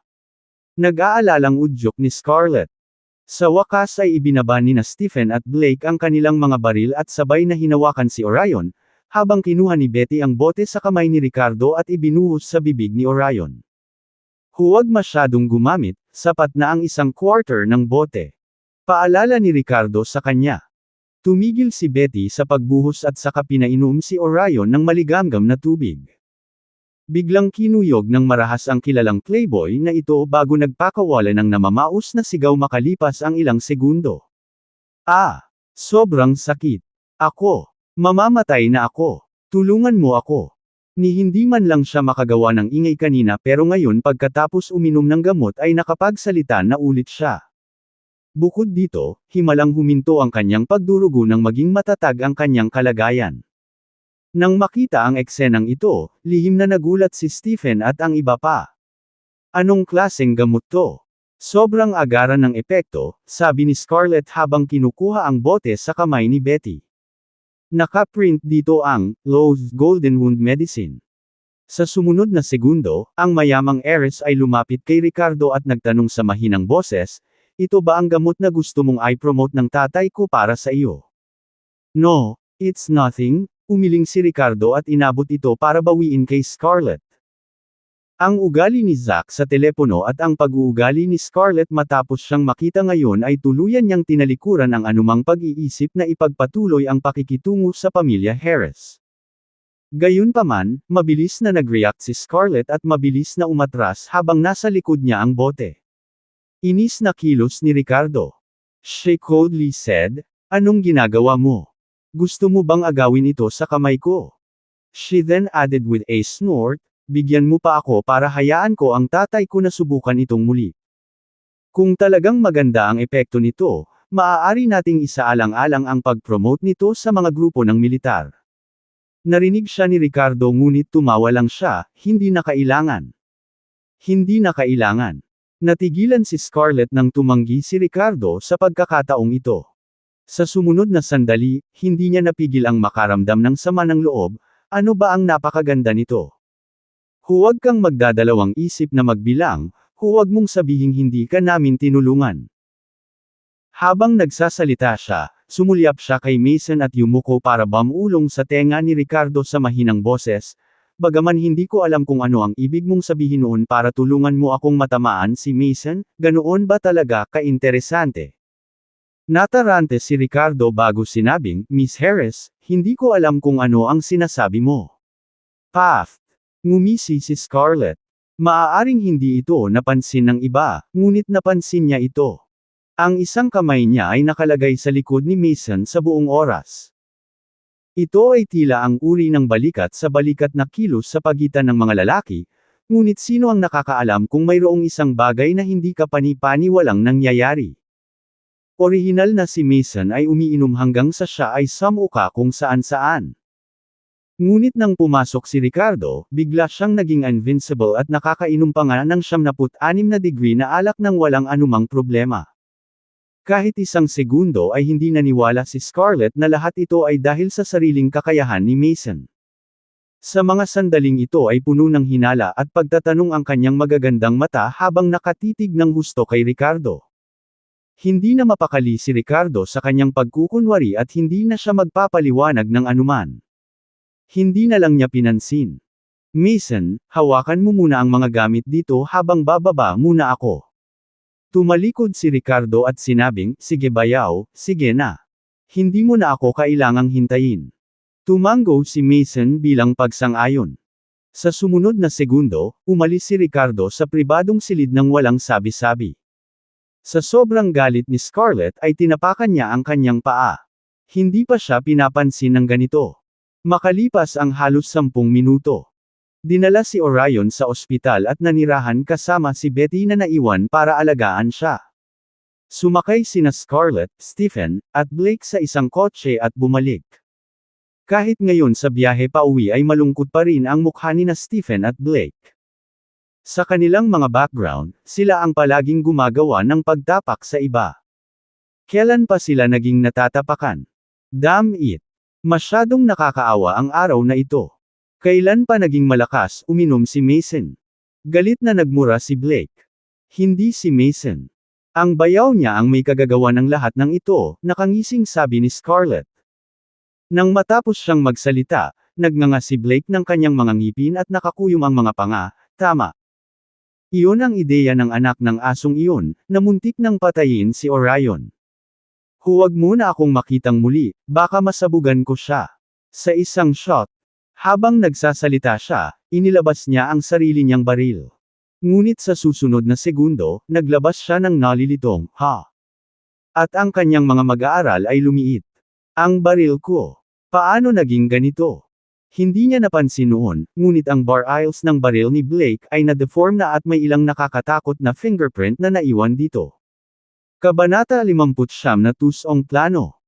A: Nag-aalalang udyok ni Scarlett. Sa wakas ay ibinaba ni na Stephen at Blake ang kanilang mga baril at sabay na hinawakan si Orion, habang kinuha ni Betty ang bote sa kamay ni Ricardo at ibinuhos sa bibig ni Orion. Huwag masyadong gumamit, sapat na ang 1/4 ng bote. Paalala ni Ricardo sa kanya. Tumigil si Betty sa pagbuhos at saka pinainom si Orion ng maligamgam na tubig. Biglang kinuyog ng marahas ang kilalang playboy na ito bago nagpakawala ng namamaos na sigaw makalipas ang ilang segundo. Ah! Sobrang sakit. Ako! Mamamatay na ako! Tulungan mo ako! Ni hindi man lang siya makagawa ng ingay kanina pero ngayon pagkatapos uminom ng gamot ay nakapagsalita na ulit siya. Bukod dito, himalang huminto ang kanyang pagdurugo nang maging matatag ang kanyang kalagayan. Nang makita ang eksenang ito, lihim na nagulat si Stephen at ang iba pa. Anong klaseng gamot to? Sobrang agaran ng epekto, sabi ni Scarlett habang kinukuha ang bote sa kamay ni Betty. Nakaprint dito ang Lowe's Golden Wound Medicine. Sa sumunod na segundo, ang mayamang heiress ay lumapit kay Ricardo at nagtanong sa mahinang boses, ito ba ang gamot na gusto mong i-promote ng tatay ko para sa iyo? No, it's nothing. Umiling si Ricardo at inabot ito para bawiin kay Scarlett. Ang ugali ni Zack sa telepono at ang pag-uugali ni Scarlett matapos siyang makita ngayon ay tuluyan niyang tinalikuran ang anumang pag-iisip na ipagpatuloy ang pakikitungo sa pamilya Harris. Gayunpaman, mabilis na nag-react si Scarlett at mabilis na umatras habang nasa likod niya ang bote. Inis na kilos ni Ricardo. She coldly said, "Anong ginagawa mo? Gusto mo bang agawin ito sa kamay ko?" She then added with a snort, "Bigyan mo pa ako para hayaan ko ang tatay ko na subukan itong muli. Kung talagang maganda ang epekto nito, maaari nating isaalang-alang ang pag-promote nito sa mga grupo ng militar." Narinig siya ni Ricardo ngunit tumawa lang siya, hindi na kailangan. Hindi na kailangan. Natigilan si Scarlett nang tumanggi si Ricardo sa pagkakataong ito. Sa sumunod na sandali, hindi niya napigil ang makaramdam ng sama ng loob, ano ba ang napakaganda nito? Huwag kang magdadalawang isip na magbilang, huwag mong sabihing hindi ka namin tinulungan. Habang nagsasalita siya, sumulyap siya kay Mason at yumuko para bamulong sa tenga ni Ricardo sa mahinang boses, "Bagaman hindi ko alam kung ano ang ibig mong sabihin noon para tulungan mo akong matamaan si Mason, ganoon ba talaga ka-interesante?" Natarante si Ricardo bago sinabing, "Miss Harris, hindi ko alam kung ano ang sinasabi mo." Paft. Ngumisi si Scarlett. Maaaring hindi ito napansin ng iba, ngunit napansin niya ito. Ang isang kamay niya ay nakalagay sa likod ni Mason sa buong oras. Ito ay tila ang uri ng balikat sa balikat na kilos sa pagitan ng mga lalaki, ngunit sino ang nakakaalam kung mayroong isang bagay na hindi kapani-pani walang nangyayari. Orihinal na si Mason ay umiinom hanggang sa siya ay samuka kung saan-saan. Ngunit nang pumasok si Ricardo, bigla siyang naging invincible at nakakainom pa nga ng 76 na degree na alak nang walang anumang problema. Kahit isang segundo ay hindi naniwala si Scarlett na lahat ito ay dahil sa sariling kakayahan ni Mason. Sa mga sandaling ito ay puno ng hinala at pagtatanong ang kanyang magagandang mata habang nakatitig ng husto kay Ricardo. Hindi na mapakali si Ricardo sa kanyang pagkukunwari at hindi na siya magpapaliwanag ng anuman. Hindi na lang niya pinansin. Mason, hawakan mo muna ang mga gamit dito habang bababa muna ako. Tumalikod si Ricardo at sinabing, sige bayaw, sige na. Hindi mo na ako kailangang hintayin. Tumango si Mason bilang pagsang-ayon. Sa sumunod na segundo, umalis si Ricardo sa pribadong silid ng walang sabi-sabi. Sa sobrang galit ni Scarlett ay tinapakan niya ang kanyang paa. Hindi pa siya pinapansin ng ganito. Makalipas ang halos 10 minuto. Dinala si Orion sa ospital at nanirahan kasama si Betty na naiwan para alagaan siya. Sumakay sina Scarlett, Stephen, at Blake sa isang kotse at bumalik. Kahit ngayon sa biyahe pauwi ay malungkot pa rin ang mukha ni na Stephen at Blake. Sa kanilang mga background, sila ang palaging gumagawa ng pagtapak sa iba. Kailan pa sila naging natatapakan? Damn it! Masyadong nakakaawa ang araw na ito. Kailan pa naging malakas uminom si Mason? Galit na nagmura si Blake. Hindi si Mason. Ang bayaw niya ang may kagagawa ng lahat ng ito, nakangising sabi ni Scarlett. Nang matapos siyang magsalita, nagnganga si Blake ng kanyang mga ngipin at nakakuyom ang mga panga, tama. Iyon ang ideya ng anak ng asong iyon, na muntik nang patayin si Orion. Huwag muna akong makitang muli, baka masabugan ko siya. Sa isang shot. Habang nagsasalita siya, inilabas niya ang sarili niyang baril. Ngunit sa susunod na segundo, naglabas siya ng nalilitong, ha. At ang kanyang mga mag-aaral ay lumiit. Ang baril ko. Paano naging ganito? Hindi niya napansin noon, ngunit ang bar aisles ng baril ni Blake ay na-deform na at may ilang nakakatakot na fingerprint na naiwan dito. Kabanata 59 na Tusong Plano.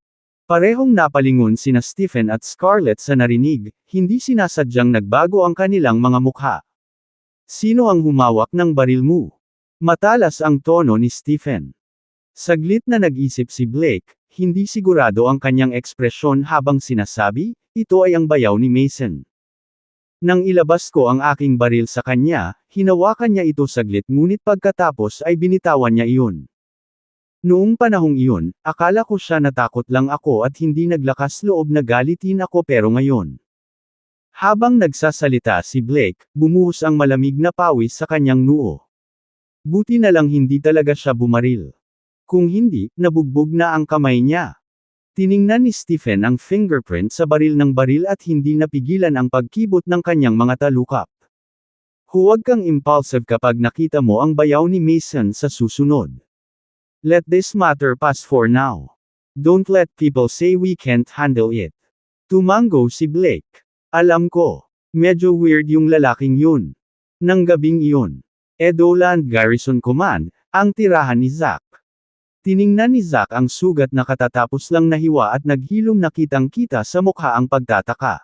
A: Parehong napalingon sina Stephen at Scarlett sa narinig, hindi sinasadyang nagbago ang kanilang mga mukha. Sino ang humawak ng baril mo? Matalas ang tono ni Stephen. Saglit na nag-isip si Blake, hindi sigurado ang kanyang ekspresyon habang sinasabi, ito ay ang bayaw ni Mason. Nang ilabas ko ang aking baril sa kanya, hinawakan niya ito saglit ngunit pagkatapos ay binitawan niya iyon. Noong panahong iyon, akala ko siya natakot lang ako at hindi naglakas loob na galitin ako pero ngayon. Habang nagsasalita si Blake, bumuhos ang malamig na pawis sa kanyang noo. Buti na lang hindi talaga siya bumaril. Kung hindi, nabugbog na ang kamay niya. Tiningnan ni Stephen ang fingerprint sa baril ng baril at hindi napigilan ang pagkibot ng kanyang mga talukap. Huwag kang impulsive kapag nakita mo ang bayaw ni Mason sa susunod. Let this matter pass for now. Don't let people say we can't handle it. Tumango si Blake. Alam ko. Medyo weird yung lalaking yun. Nang gabing iyon. Edoland Garrison Command, ang tirahan ni Zack. Tiningnan ni Zack ang sugat na katatapos lang nahiwa at naghilom na kitang-kita sa mukha ang pagtataka.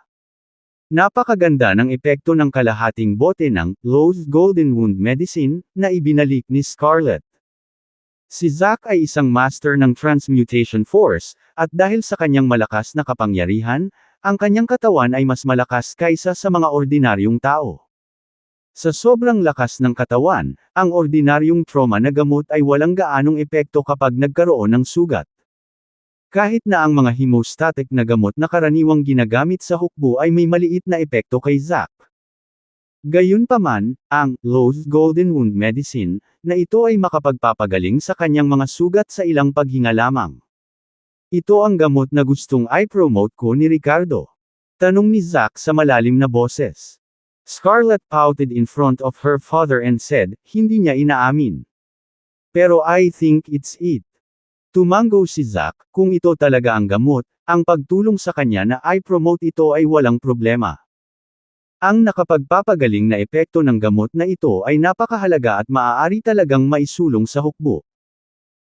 A: Napakaganda ng epekto ng kalahating bote ng Lowe's Golden Wound Medicine na ibinalik ni Scarlett. Si Zack ay isang master ng Transmutation Force, at dahil sa kanyang malakas na kapangyarihan, ang kanyang katawan ay mas malakas kaysa sa mga ordinaryong tao. Sa sobrang lakas ng katawan, ang ordinaryong trauma na gamot ay walang gaanong epekto kapag nagkaroon ng sugat. Kahit na ang mga hemostatic na gamot na karaniwang ginagamit sa hukbo ay may maliit na epekto kay Zack. Gayunpaman, ang Lowe's Golden Wound Medicine na ito ay makapagpapagaling sa kanyang mga sugat sa ilang paghinga lamang. Ito ang gamot na gustong i-promote ko ni Ricardo. Tanong ni Zack sa malalim na boses. Scarlett pouted in front of her father and said, hindi niya inaamin. Pero I think it's it. Tumango si Zack, kung ito talaga ang gamot, ang pagtulong sa kanya na i-promote ito ay walang problema. Ang nakapagpapagaling na epekto ng gamot na ito ay napakahalaga at maaari talagang maisulong sa hukbo.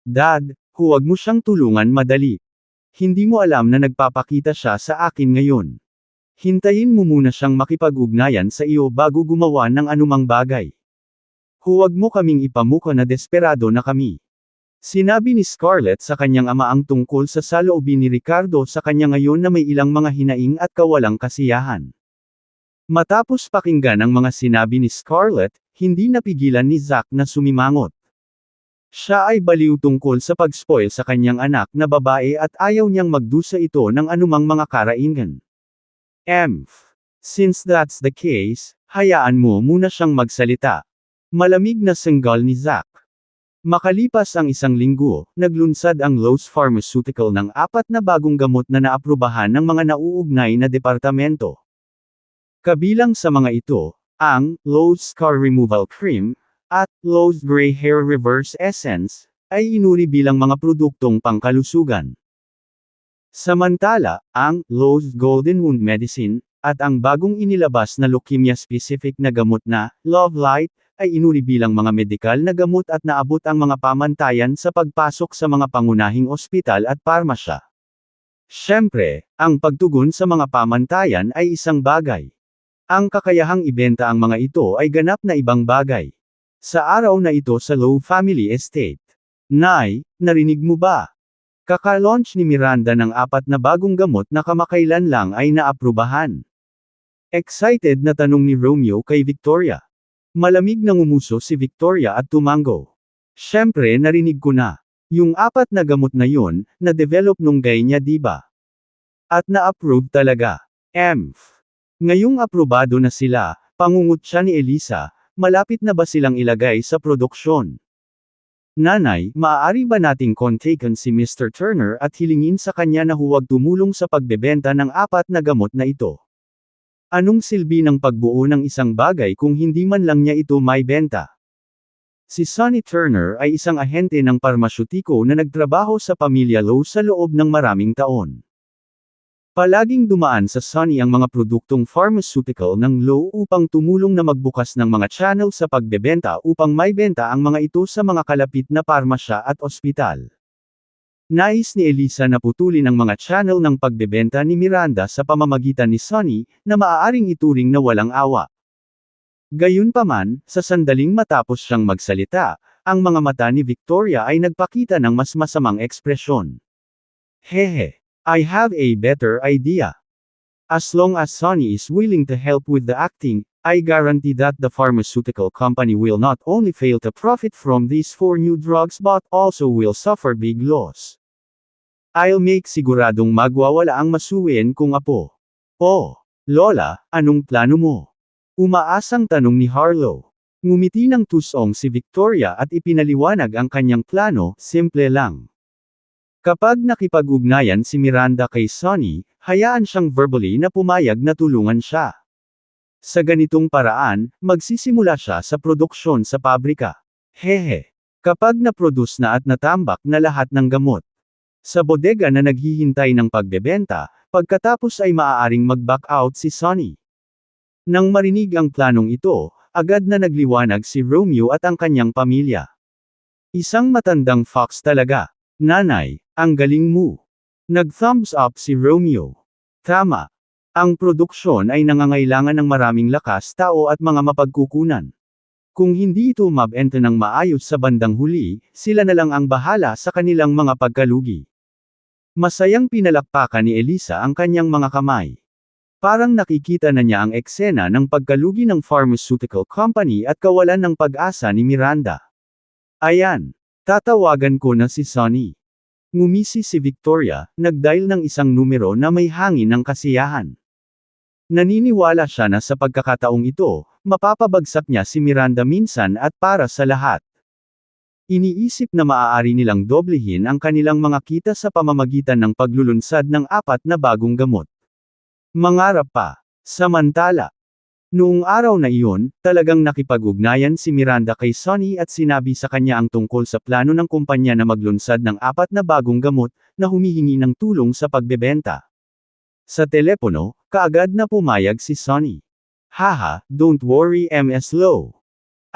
A: Dad, huwag mo siyang tulungan madali. Hindi mo alam na nagpapakita siya sa akin ngayon. Hintayin mo muna siyang makipag-ugnayan sa iyo bago gumawa ng anumang bagay. Huwag mo kaming ipamukha na desperado na kami. Sinabi ni Scarlett sa kanyang ama ang tungkol sa saloobin ni Ricardo sa kanya ngayon na may ilang mga hinaing at kawalang kasiyahan. Matapos pakinggan ang mga sinabi ni Scarlett, hindi napigilan ni Zack na sumimangot. Siya ay baliw tungkol sa pag-spoil sa kanyang anak na babae at ayaw niyang magdusa ito ng anumang mga karaingan. Since that's the case, hayaan mo muna siyang magsalita. Malamig na senggal ni Zack. Makalipas ang isang linggo, naglunsad ang Lowe's Pharmaceutical ng 4 na bagong gamot na naaprubahan ng mga nauugnay na departamento. Kabilang sa mga ito, ang Lowe's Scar Removal Cream at Lowe's Gray Hair Reverse Essence ay inuri bilang mga produktong pangkalusugan. Samantala, ang Lowe's Golden Wound Medicine at ang bagong inilabas na leukemia-specific na gamot na Love Light ay inuri bilang mga medikal na gamot at naabot ang mga pamantayan sa pagpasok sa mga pangunahing ospital at parmasya. Siyempre, ang pagtugon sa mga pamantayan ay isang bagay. Ang kakayahang ibenta ang mga ito ay ganap na ibang bagay. Sa araw na ito sa Lowe Family Estate. Nay, narinig mo ba? Kaka-launch ni Miranda ng 4 na bagong gamot na kamakailan lang ay naaprubahan. Excited na tanong ni Romeo kay Victoria. Malamig na ngumuso si Victoria at tumango. Siyempre narinig ko na. Yung 4 na gamot na yun, na-develop nung gay niya diba? At na-approve talaga. Ngayong aprobado na sila, pangungot siya ni Elisa, malapit na ba silang ilagay sa produksyon? Nanay, maaari ba nating kontakin si Mr. Turner at hilingin sa kanya na huwag tumulong sa pagbebenta ng 4 na gamot na ito? Anong silbi ng pagbuo ng isang bagay kung hindi man lang niya ito may benta? Si Sonny Turner ay isang ahente ng parmasyutiko na nagtrabaho sa pamilya Lowe sa loob ng maraming taon. Palaging dumaan sa Sonny ang mga produktong pharmaceutical ng Lowe upang tumulong na magbukas ng mga channel sa pagbebenta upang may benta ang mga ito sa mga kalapit na parmasya at ospital. Nais ni Elisa na putulin ang mga channel ng pagbebenta ni Miranda sa pamamagitan ni Sonny, na maaaring ituring na walang awa. Gayunpaman, sa sandaling matapos siyang magsalita, ang mga mata ni Victoria ay nagpakita ng mas masamang ekspresyon. Hehe. I have a better idea. As long as Sonny is willing to help with the acting, I guarantee that the pharmaceutical company will not only fail to profit from these 4 new drugs but also will suffer big loss. I'll make siguradong magwawala ang masuwin kong apo. Oh, Lola, anong plano mo? Umaasang tanong ni Harlow. Ngumiti ng tusong si Victoria at ipinaliwanag ang kanyang plano, simple lang. Kapag nakipag-ugnayan si Miranda kay Sonny, hayaan siyang verbally na pumayag na tulungan siya. Sa ganitong paraan, magsisimula siya sa produksyon sa pabrika. Hehe. Kapag na-produce na at natambak na lahat ng gamot sa bodega na naghihintay ng pagbebenta, pagkatapos ay maaaring mag-back out si Sonny. Nang marinig ang planong ito, agad na nagliwanag si Romeo at ang kanyang pamilya. Isang matandang fox talaga. Nanay, ang galing mo. Nag-thumbs up si Romeo. Tama. Ang produksyon ay nangangailangan ng maraming lakas tao at mga mapagkukunan. Kung hindi ito mabenta ng maayos sa bandang huli, sila na lang ang bahala sa kanilang mga pagkalugi. Masayang pinalakpakan ni Elisa ang kanyang mga kamay. Parang nakikita na niya ang eksena ng pagkalugi ng pharmaceutical company at kawalan ng pag-asa ni Miranda. Ayan. Tatawagan ko na si Sonny. Ngumisi si Victoria, nag-dial ng isang numero na may hangin ng kasiyahan. Naniniwala siya na sa pagkakataong ito, mapapabagsak niya si Miranda minsan at para sa lahat. Iniisip na maaari nilang doblehin ang kanilang mga kita sa pamamagitan ng paglulunsad ng 4 na bagong gamot. Mangarap pa. Samantala, noong araw na iyon, talagang nakipag-ugnayan si Miranda kay Sonny at sinabi sa kanya ang tungkol sa plano ng kumpanya na maglunsad ng 4 na bagong gamot, na humihingi ng tulong sa pagbebenta. Sa telepono, kaagad na pumayag si Sonny. Haha, don't worry Ms. Lowe.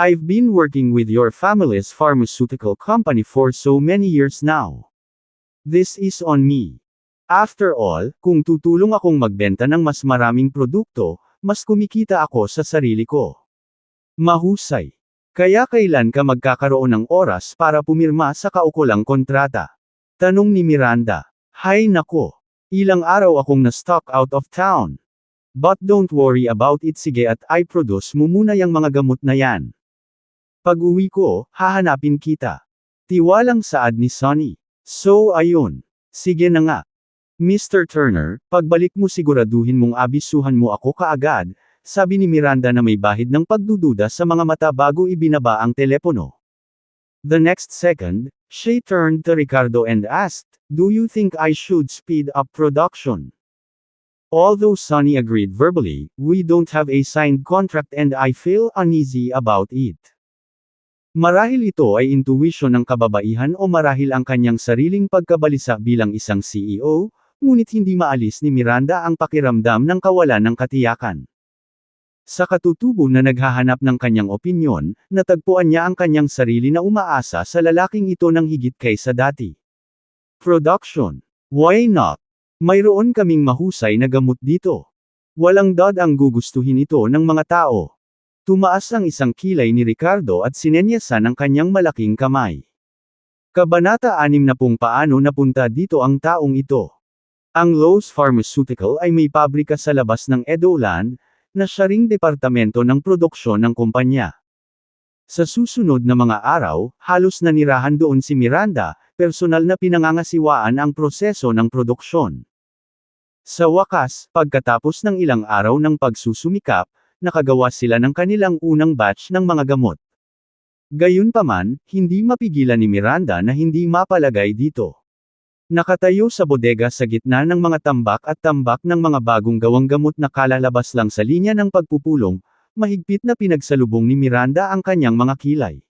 A: I've been working with your family's pharmaceutical company for so many years now. This is on me. After all, kung tutulong akong magbenta ng mas maraming produkto, mas kumikita ako sa sarili ko. Mahusay. Kaya kailan ka magkakaroon ng oras para pumirma sa kaukulang kontrata? Tanong ni Miranda. Hay nako. Ilang araw akong na-stuck out of town. But don't worry about it, sige at i-produce mo muna yung mga gamot na yan. Pag-uwi ko, hahanapin kita. Tiwalang saad ni Sonny. So ayun. Sige na nga. Mr. Turner, pagbalik mo siguraduhin mong abisuhan mo ako kaagad, sabi ni Miranda na may bahid ng pagdududa sa mga mata bago ibinaba ang telepono. The next second, she turned to Ricardo and asked, "Do you think I should speed up production?" Although Sonny agreed verbally, "We don't have a signed contract and I feel uneasy about it." Marahil ito ay intuition ng kababaihan o marahil ang kanyang sariling pagkabalisa bilang isang CEO, ngunit hindi maalis ni Miranda ang pakiramdam ng kawalan ng katiyakan. Sa katutubo na naghahanap ng kanyang opinyon, natagpuan niya ang kanyang sarili na umaasa sa lalaking ito ng higit kaysa dati. Production. Why not? Mayroon kaming mahusay na gamot dito. Walang dod ang gugustuhin ito ng mga tao. Tumaas ang isang kilay ni Ricardo at sinenyasan ang kanyang malaking kamay. Kabanata 60. Paano napunta dito ang taong ito? Ang Lowe's Pharmaceutical ay may pabrika sa labas ng Edoland, na siya ring departamento ng produksyon ng kumpanya. Sa susunod na mga araw, halos nanirahan doon si Miranda, personal na pinangangasiwaan ang proseso ng produksyon. Sa wakas, pagkatapos ng ilang araw ng pagsusumikap, nakagawa sila ng kanilang unang batch ng mga gamot. Gayunpaman, hindi mapigilan ni Miranda na hindi mapalagay dito. Nakatayo sa bodega sa gitna ng mga tambak at tambak ng mga bagong gawang gamot na kalalabas lang sa linya ng pagpupulong, mahigpit na pinagsalubong ni Miranda ang kanyang mga kilay.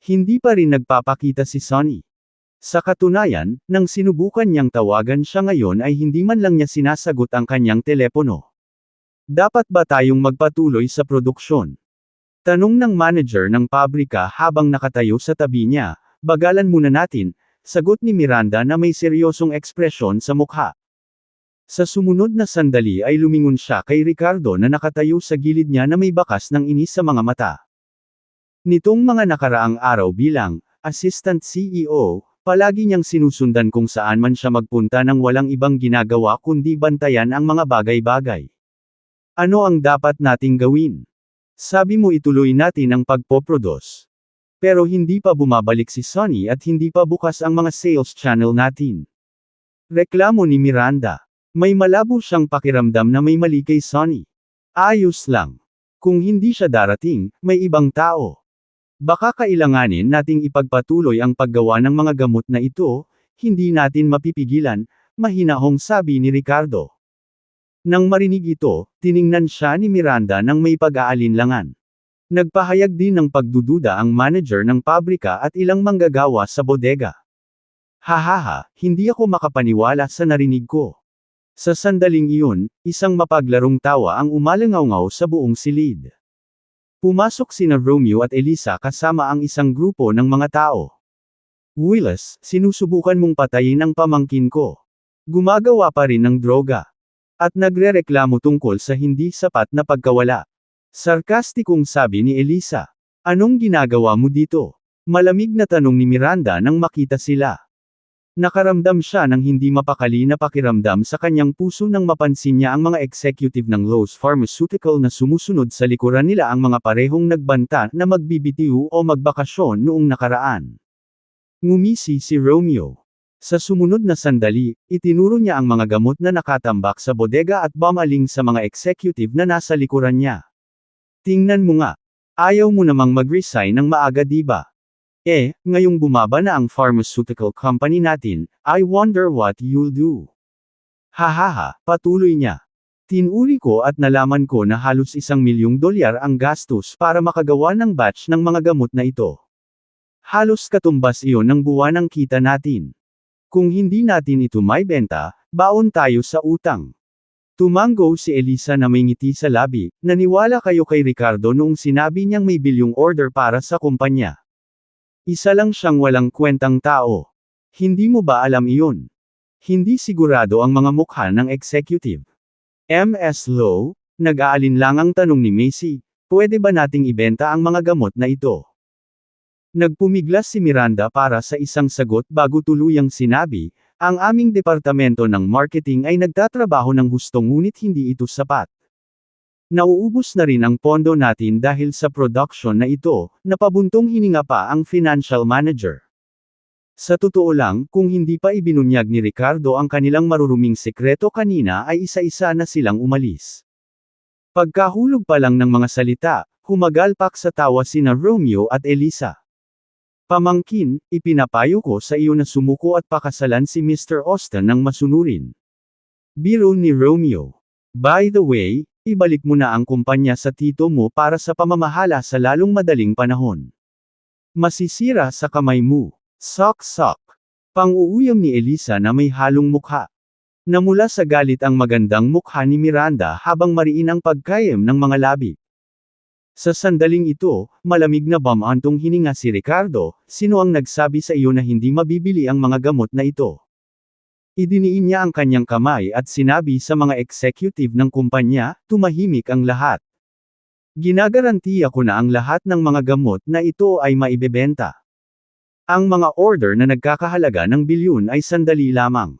A: Hindi pa rin nagpapakita si Sonny. Sa katunayan, nang sinubukan niyang tawagan siya ngayon ay hindi man lang niya sinasagot ang kanyang telepono. Dapat ba tayong magpatuloy sa produksyon? Tanong ng manager ng pabrika habang nakatayo sa tabi niya. Bagalan muna natin, sagot ni Miranda na may seryosong ekspresyon sa mukha. Sa sumunod na sandali ay lumingon siya kay Ricardo na nakatayo sa gilid niya na may bakas ng inis sa mga mata. Nitong mga nakaraang araw bilang assistant CEO, palagi niyang sinusundan kung saan man siya magpunta nang walang ibang ginagawa kundi bantayan ang mga bagay-bagay. Ano ang dapat nating gawin? Sabi mo ituloy natin ang pagpoproduce. Pero hindi pa bumabalik si Sonny at hindi pa bukas ang mga sales channel natin. Reklamo ni Miranda. May malabo siyang pakiramdam na may mali kay Sonny. Ayos lang. Kung hindi siya darating, may ibang tao. Baka kailanganin nating ipagpatuloy ang paggawa ng mga gamot na ito, hindi natin mapipigilan, mahinahong sabi ni Ricardo. Nang marinig ito, tiningnan siya ni Miranda nang may pag-aalinlangan. Nagpahayag din ng pagdududa ang manager ng pabrika at ilang manggagawa sa bodega. Hahaha, hindi ako makapaniwala sa narinig ko. Sa sandaling iyon, isang mapaglarong tawa ang umalangaw sa buong silid. Pumasok sina Romeo at Elisa kasama ang isang grupo ng mga tao. Willis, sinusubukan mong patayin ang pamangkin ko. Gumagawa pa rin ng droga. At nagrereklamo tungkol sa hindi sapat na pagkawala. Sarkastikong sabi ni Elisa. Anong ginagawa mo dito? Malamig na tanong ni Miranda nang makita sila. Nakaramdam siya ng hindi mapakali na pakiramdam sa kanyang puso nang mapansin niya ang mga executive ng Lowe's Pharmaceutical na sumusunod sa likuran nila ang mga parehong nagbanta na magbibitiw o magbakasyon noong nakaraan. Ngumisi si Romeo. Sa sumunod na sandali, itinuro niya ang mga gamot na nakatambak sa bodega at bumaling sa mga executive na nasa likuran niya. Tingnan mo nga. Ayaw mo namang mag-resign ng maaga diba? Ngayong bumaba na ang pharmaceutical company natin, I wonder what you'll do. Hahaha, patuloy niya. Tinuri ko at nalaman ko na halos $1,000,000 ang gastos para makagawa ng batch ng mga gamot na ito. Halos katumbas iyon ng buwan ng kita natin. Kung hindi natin ito maibenta, baon tayo sa utang. Tumango si Elisa na may ngiti sa labi, naniwala kayo kay Ricardo noong sinabi niyang may bilyong order para sa kumpanya. Isa lang siyang walang kwentang tao. Hindi mo ba alam iyon? Hindi sigurado ang mga mukha ng executive. Ms. Lowe, nag-aalinlangang tanong ni Macy, Pwede ba nating ibenta ang mga gamot na ito? Nagpumiglas si Miranda para sa isang sagot bago tuluyang sinabi, ang aming departamento ng marketing ay nagtatrabaho ng husto ngunit hindi ito sapat. Nauubos na rin ang pondo natin dahil sa production na ito, napabuntong hininga pa ang financial manager. Sa totoo lang, kung hindi pa ibinunyag ni Ricardo ang kanilang maruruming sekreto kanina ay isa-isa na silang umalis. Pagkahulog pa lang ng mga salita, humagalpak sa tawa sina Romeo at Elisa. Pamangkin, ipinapayo ko sa iyo na sumuko at pakasalan si Mr. Austin ng masunurin. Biro ni Romeo. By the way, ibalik mo na ang kumpanya sa tito mo para sa pamamahala sa lalong madaling panahon. Masisira sa kamay mo. Sok-sok. Pang-uuyam ni Elisa na may halong mukha. Namula sa galit ang magandang mukha ni Miranda habang mariin ang pagkayam ng mga labi. Sa sandaling ito, malamig na bamantong hininga si Ricardo, sino ang nagsabi sa iyo na hindi mabibili ang mga gamot na ito? Idiniin niya ang kanyang kamay at sinabi sa mga executive ng kumpanya, tumahimik ang lahat. Ginagarantiya ko na ang lahat ng mga gamot na ito ay maibebenta. Ang mga order na nagkakahalaga ng bilyon ay sandali lamang.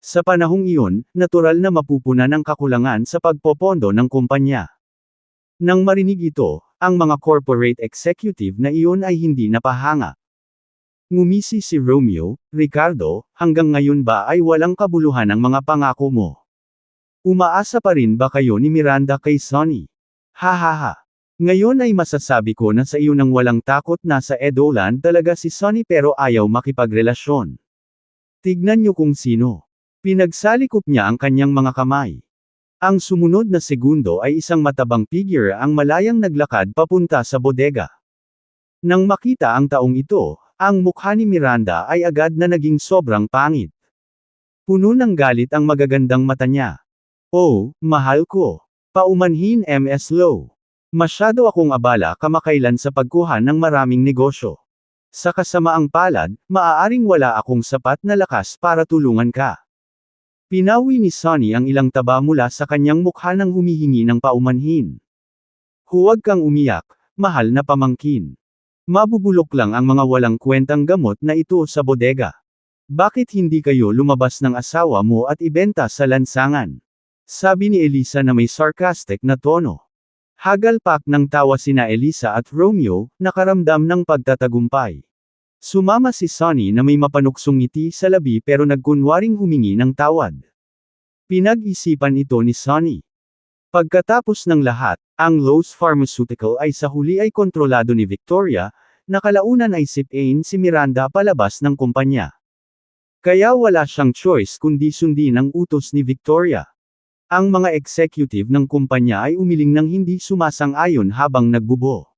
A: Sa panahong iyon, natural na mapupunan ang kakulangan sa pagpopondo ng kumpanya. Nang marinig ito, ang mga corporate executive na iyon ay hindi napahanga. Ngumisi si Romeo, Ricardo, hanggang ngayon ba ay walang kabuluhan ang mga pangako mo? Umaasa pa rin ba kayo ni Miranda kay Sonny? Hahaha. Ngayon ay masasabi ko na sa iyo nang walang takot na sa Edolan talaga si Sonny pero ayaw makipagrelasyon. Tignan niyo kung sino. Pinagsalikop niya ang kanyang mga kamay. Ang sumunod na segundo ay isang matabang figure ang malayang naglakad papunta sa bodega. Nang makita ang taong ito, ang mukha ni Miranda ay agad na naging sobrang pangit. Puno ng galit ang magagandang mata niya. Oh, mahal ko. Paumanhin Ms. Low. Masyado akong abala kamakailan sa pagkuha ng maraming negosyo. Sa kasamaang palad, maaaring wala akong sapat na lakas para tulungan ka. Pinawi ni Sonny ang ilang taba mula sa kanyang mukha nang humihingi ng paumanhin. Huwag kang umiyak, mahal na pamangkin. Mabubulok lang ang mga walang kwentang gamot na ito sa bodega. Bakit hindi kayo lumabas ng asawa mo at ibenta sa lansangan? Sabi ni Elisa na may sarcastic na tono. Hagalpak ng tawa sina Elisa at Romeo, nakaramdam ng pagtatagumpay. Sumama si Sonny na may mapanuksong ngiti sa labi pero nagkunwaring humingi ng tawad. Pinag-isipan ito ni Sonny. Pagkatapos ng lahat, ang Lowe's Pharmaceutical ay sa huli ay kontrolado ni Victoria, nakalaunan ay sipain si Miranda palabas ng kumpanya. Kaya wala siyang choice kundi sundin ang utos ni Victoria. Ang mga executive ng kumpanya ay umiling ng hindi sumasang-ayon habang nagbubo.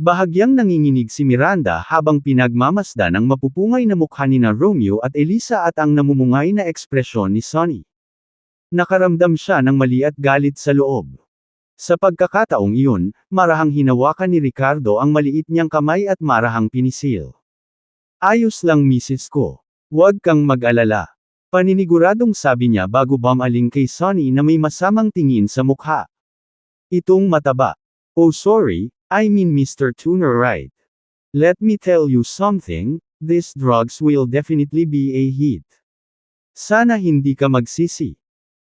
A: Bahagyang nanginginig si Miranda habang pinagmamasdan ang mapupungay na mukha ni Romeo at Elisa at ang namumungay na ekspresyon ni Sonny. Nakaramdam siya ng mali at galit sa loob. Sa pagkakataong iyon, marahang hinawakan ni Ricardo ang maliit niyang kamay at marahang pinisil. Ayos lang misis ko. Huwag kang mag-alala. Paniniguradong sabi niya bago bumaling kay Sonny na may masamang tingin sa mukha. Itong mataba. Oh sorry, I mean Mr. Tuner right. Let me tell you something, these drugs will definitely be a hit. Sana hindi ka magsisi.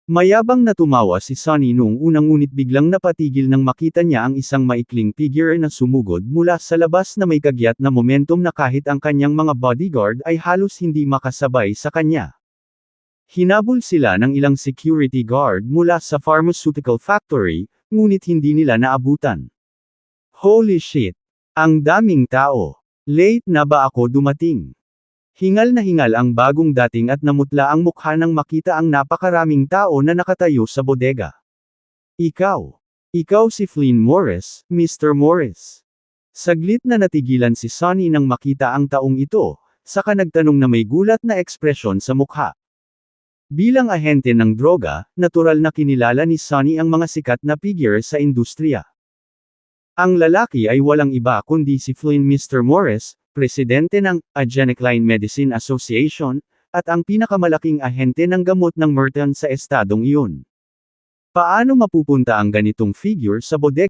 A: Mayabang na tumawa si Sonny noong unang ngunit biglang napatigil nang makita niya ang isang maikling figure na sumugod mula sa labas na may kagyat na momentum na kahit ang kanyang mga bodyguard ay halos hindi makasabay sa kanya. Hinabol sila ng ilang security guard mula sa pharmaceutical factory, ngunit hindi nila naabutan. Holy shit! Ang daming tao! Late na ba ako dumating? Hingal na hingal ang bagong dating at namutla ang mukha nang makita ang napakaraming tao na nakatayo sa bodega. Ikaw! Ikaw si Flynn Morris, Mr. Morris. Saglit na natigilan si Sonny nang makita ang taong ito, saka nagtanong na may gulat na ekspresyon sa mukha. Bilang ahente ng droga, natural na kinilala ni Sonny ang mga sikat na figure sa industriya. Ang lalaki ay walang iba kundi si Flynn Mr. Morris, presidente ng Agenicline Medicine Association, at ang pinakamalaking ahente ng gamot ng Merton sa estadong iyon. Paano mapupunta ang ganitong figure sa bodega?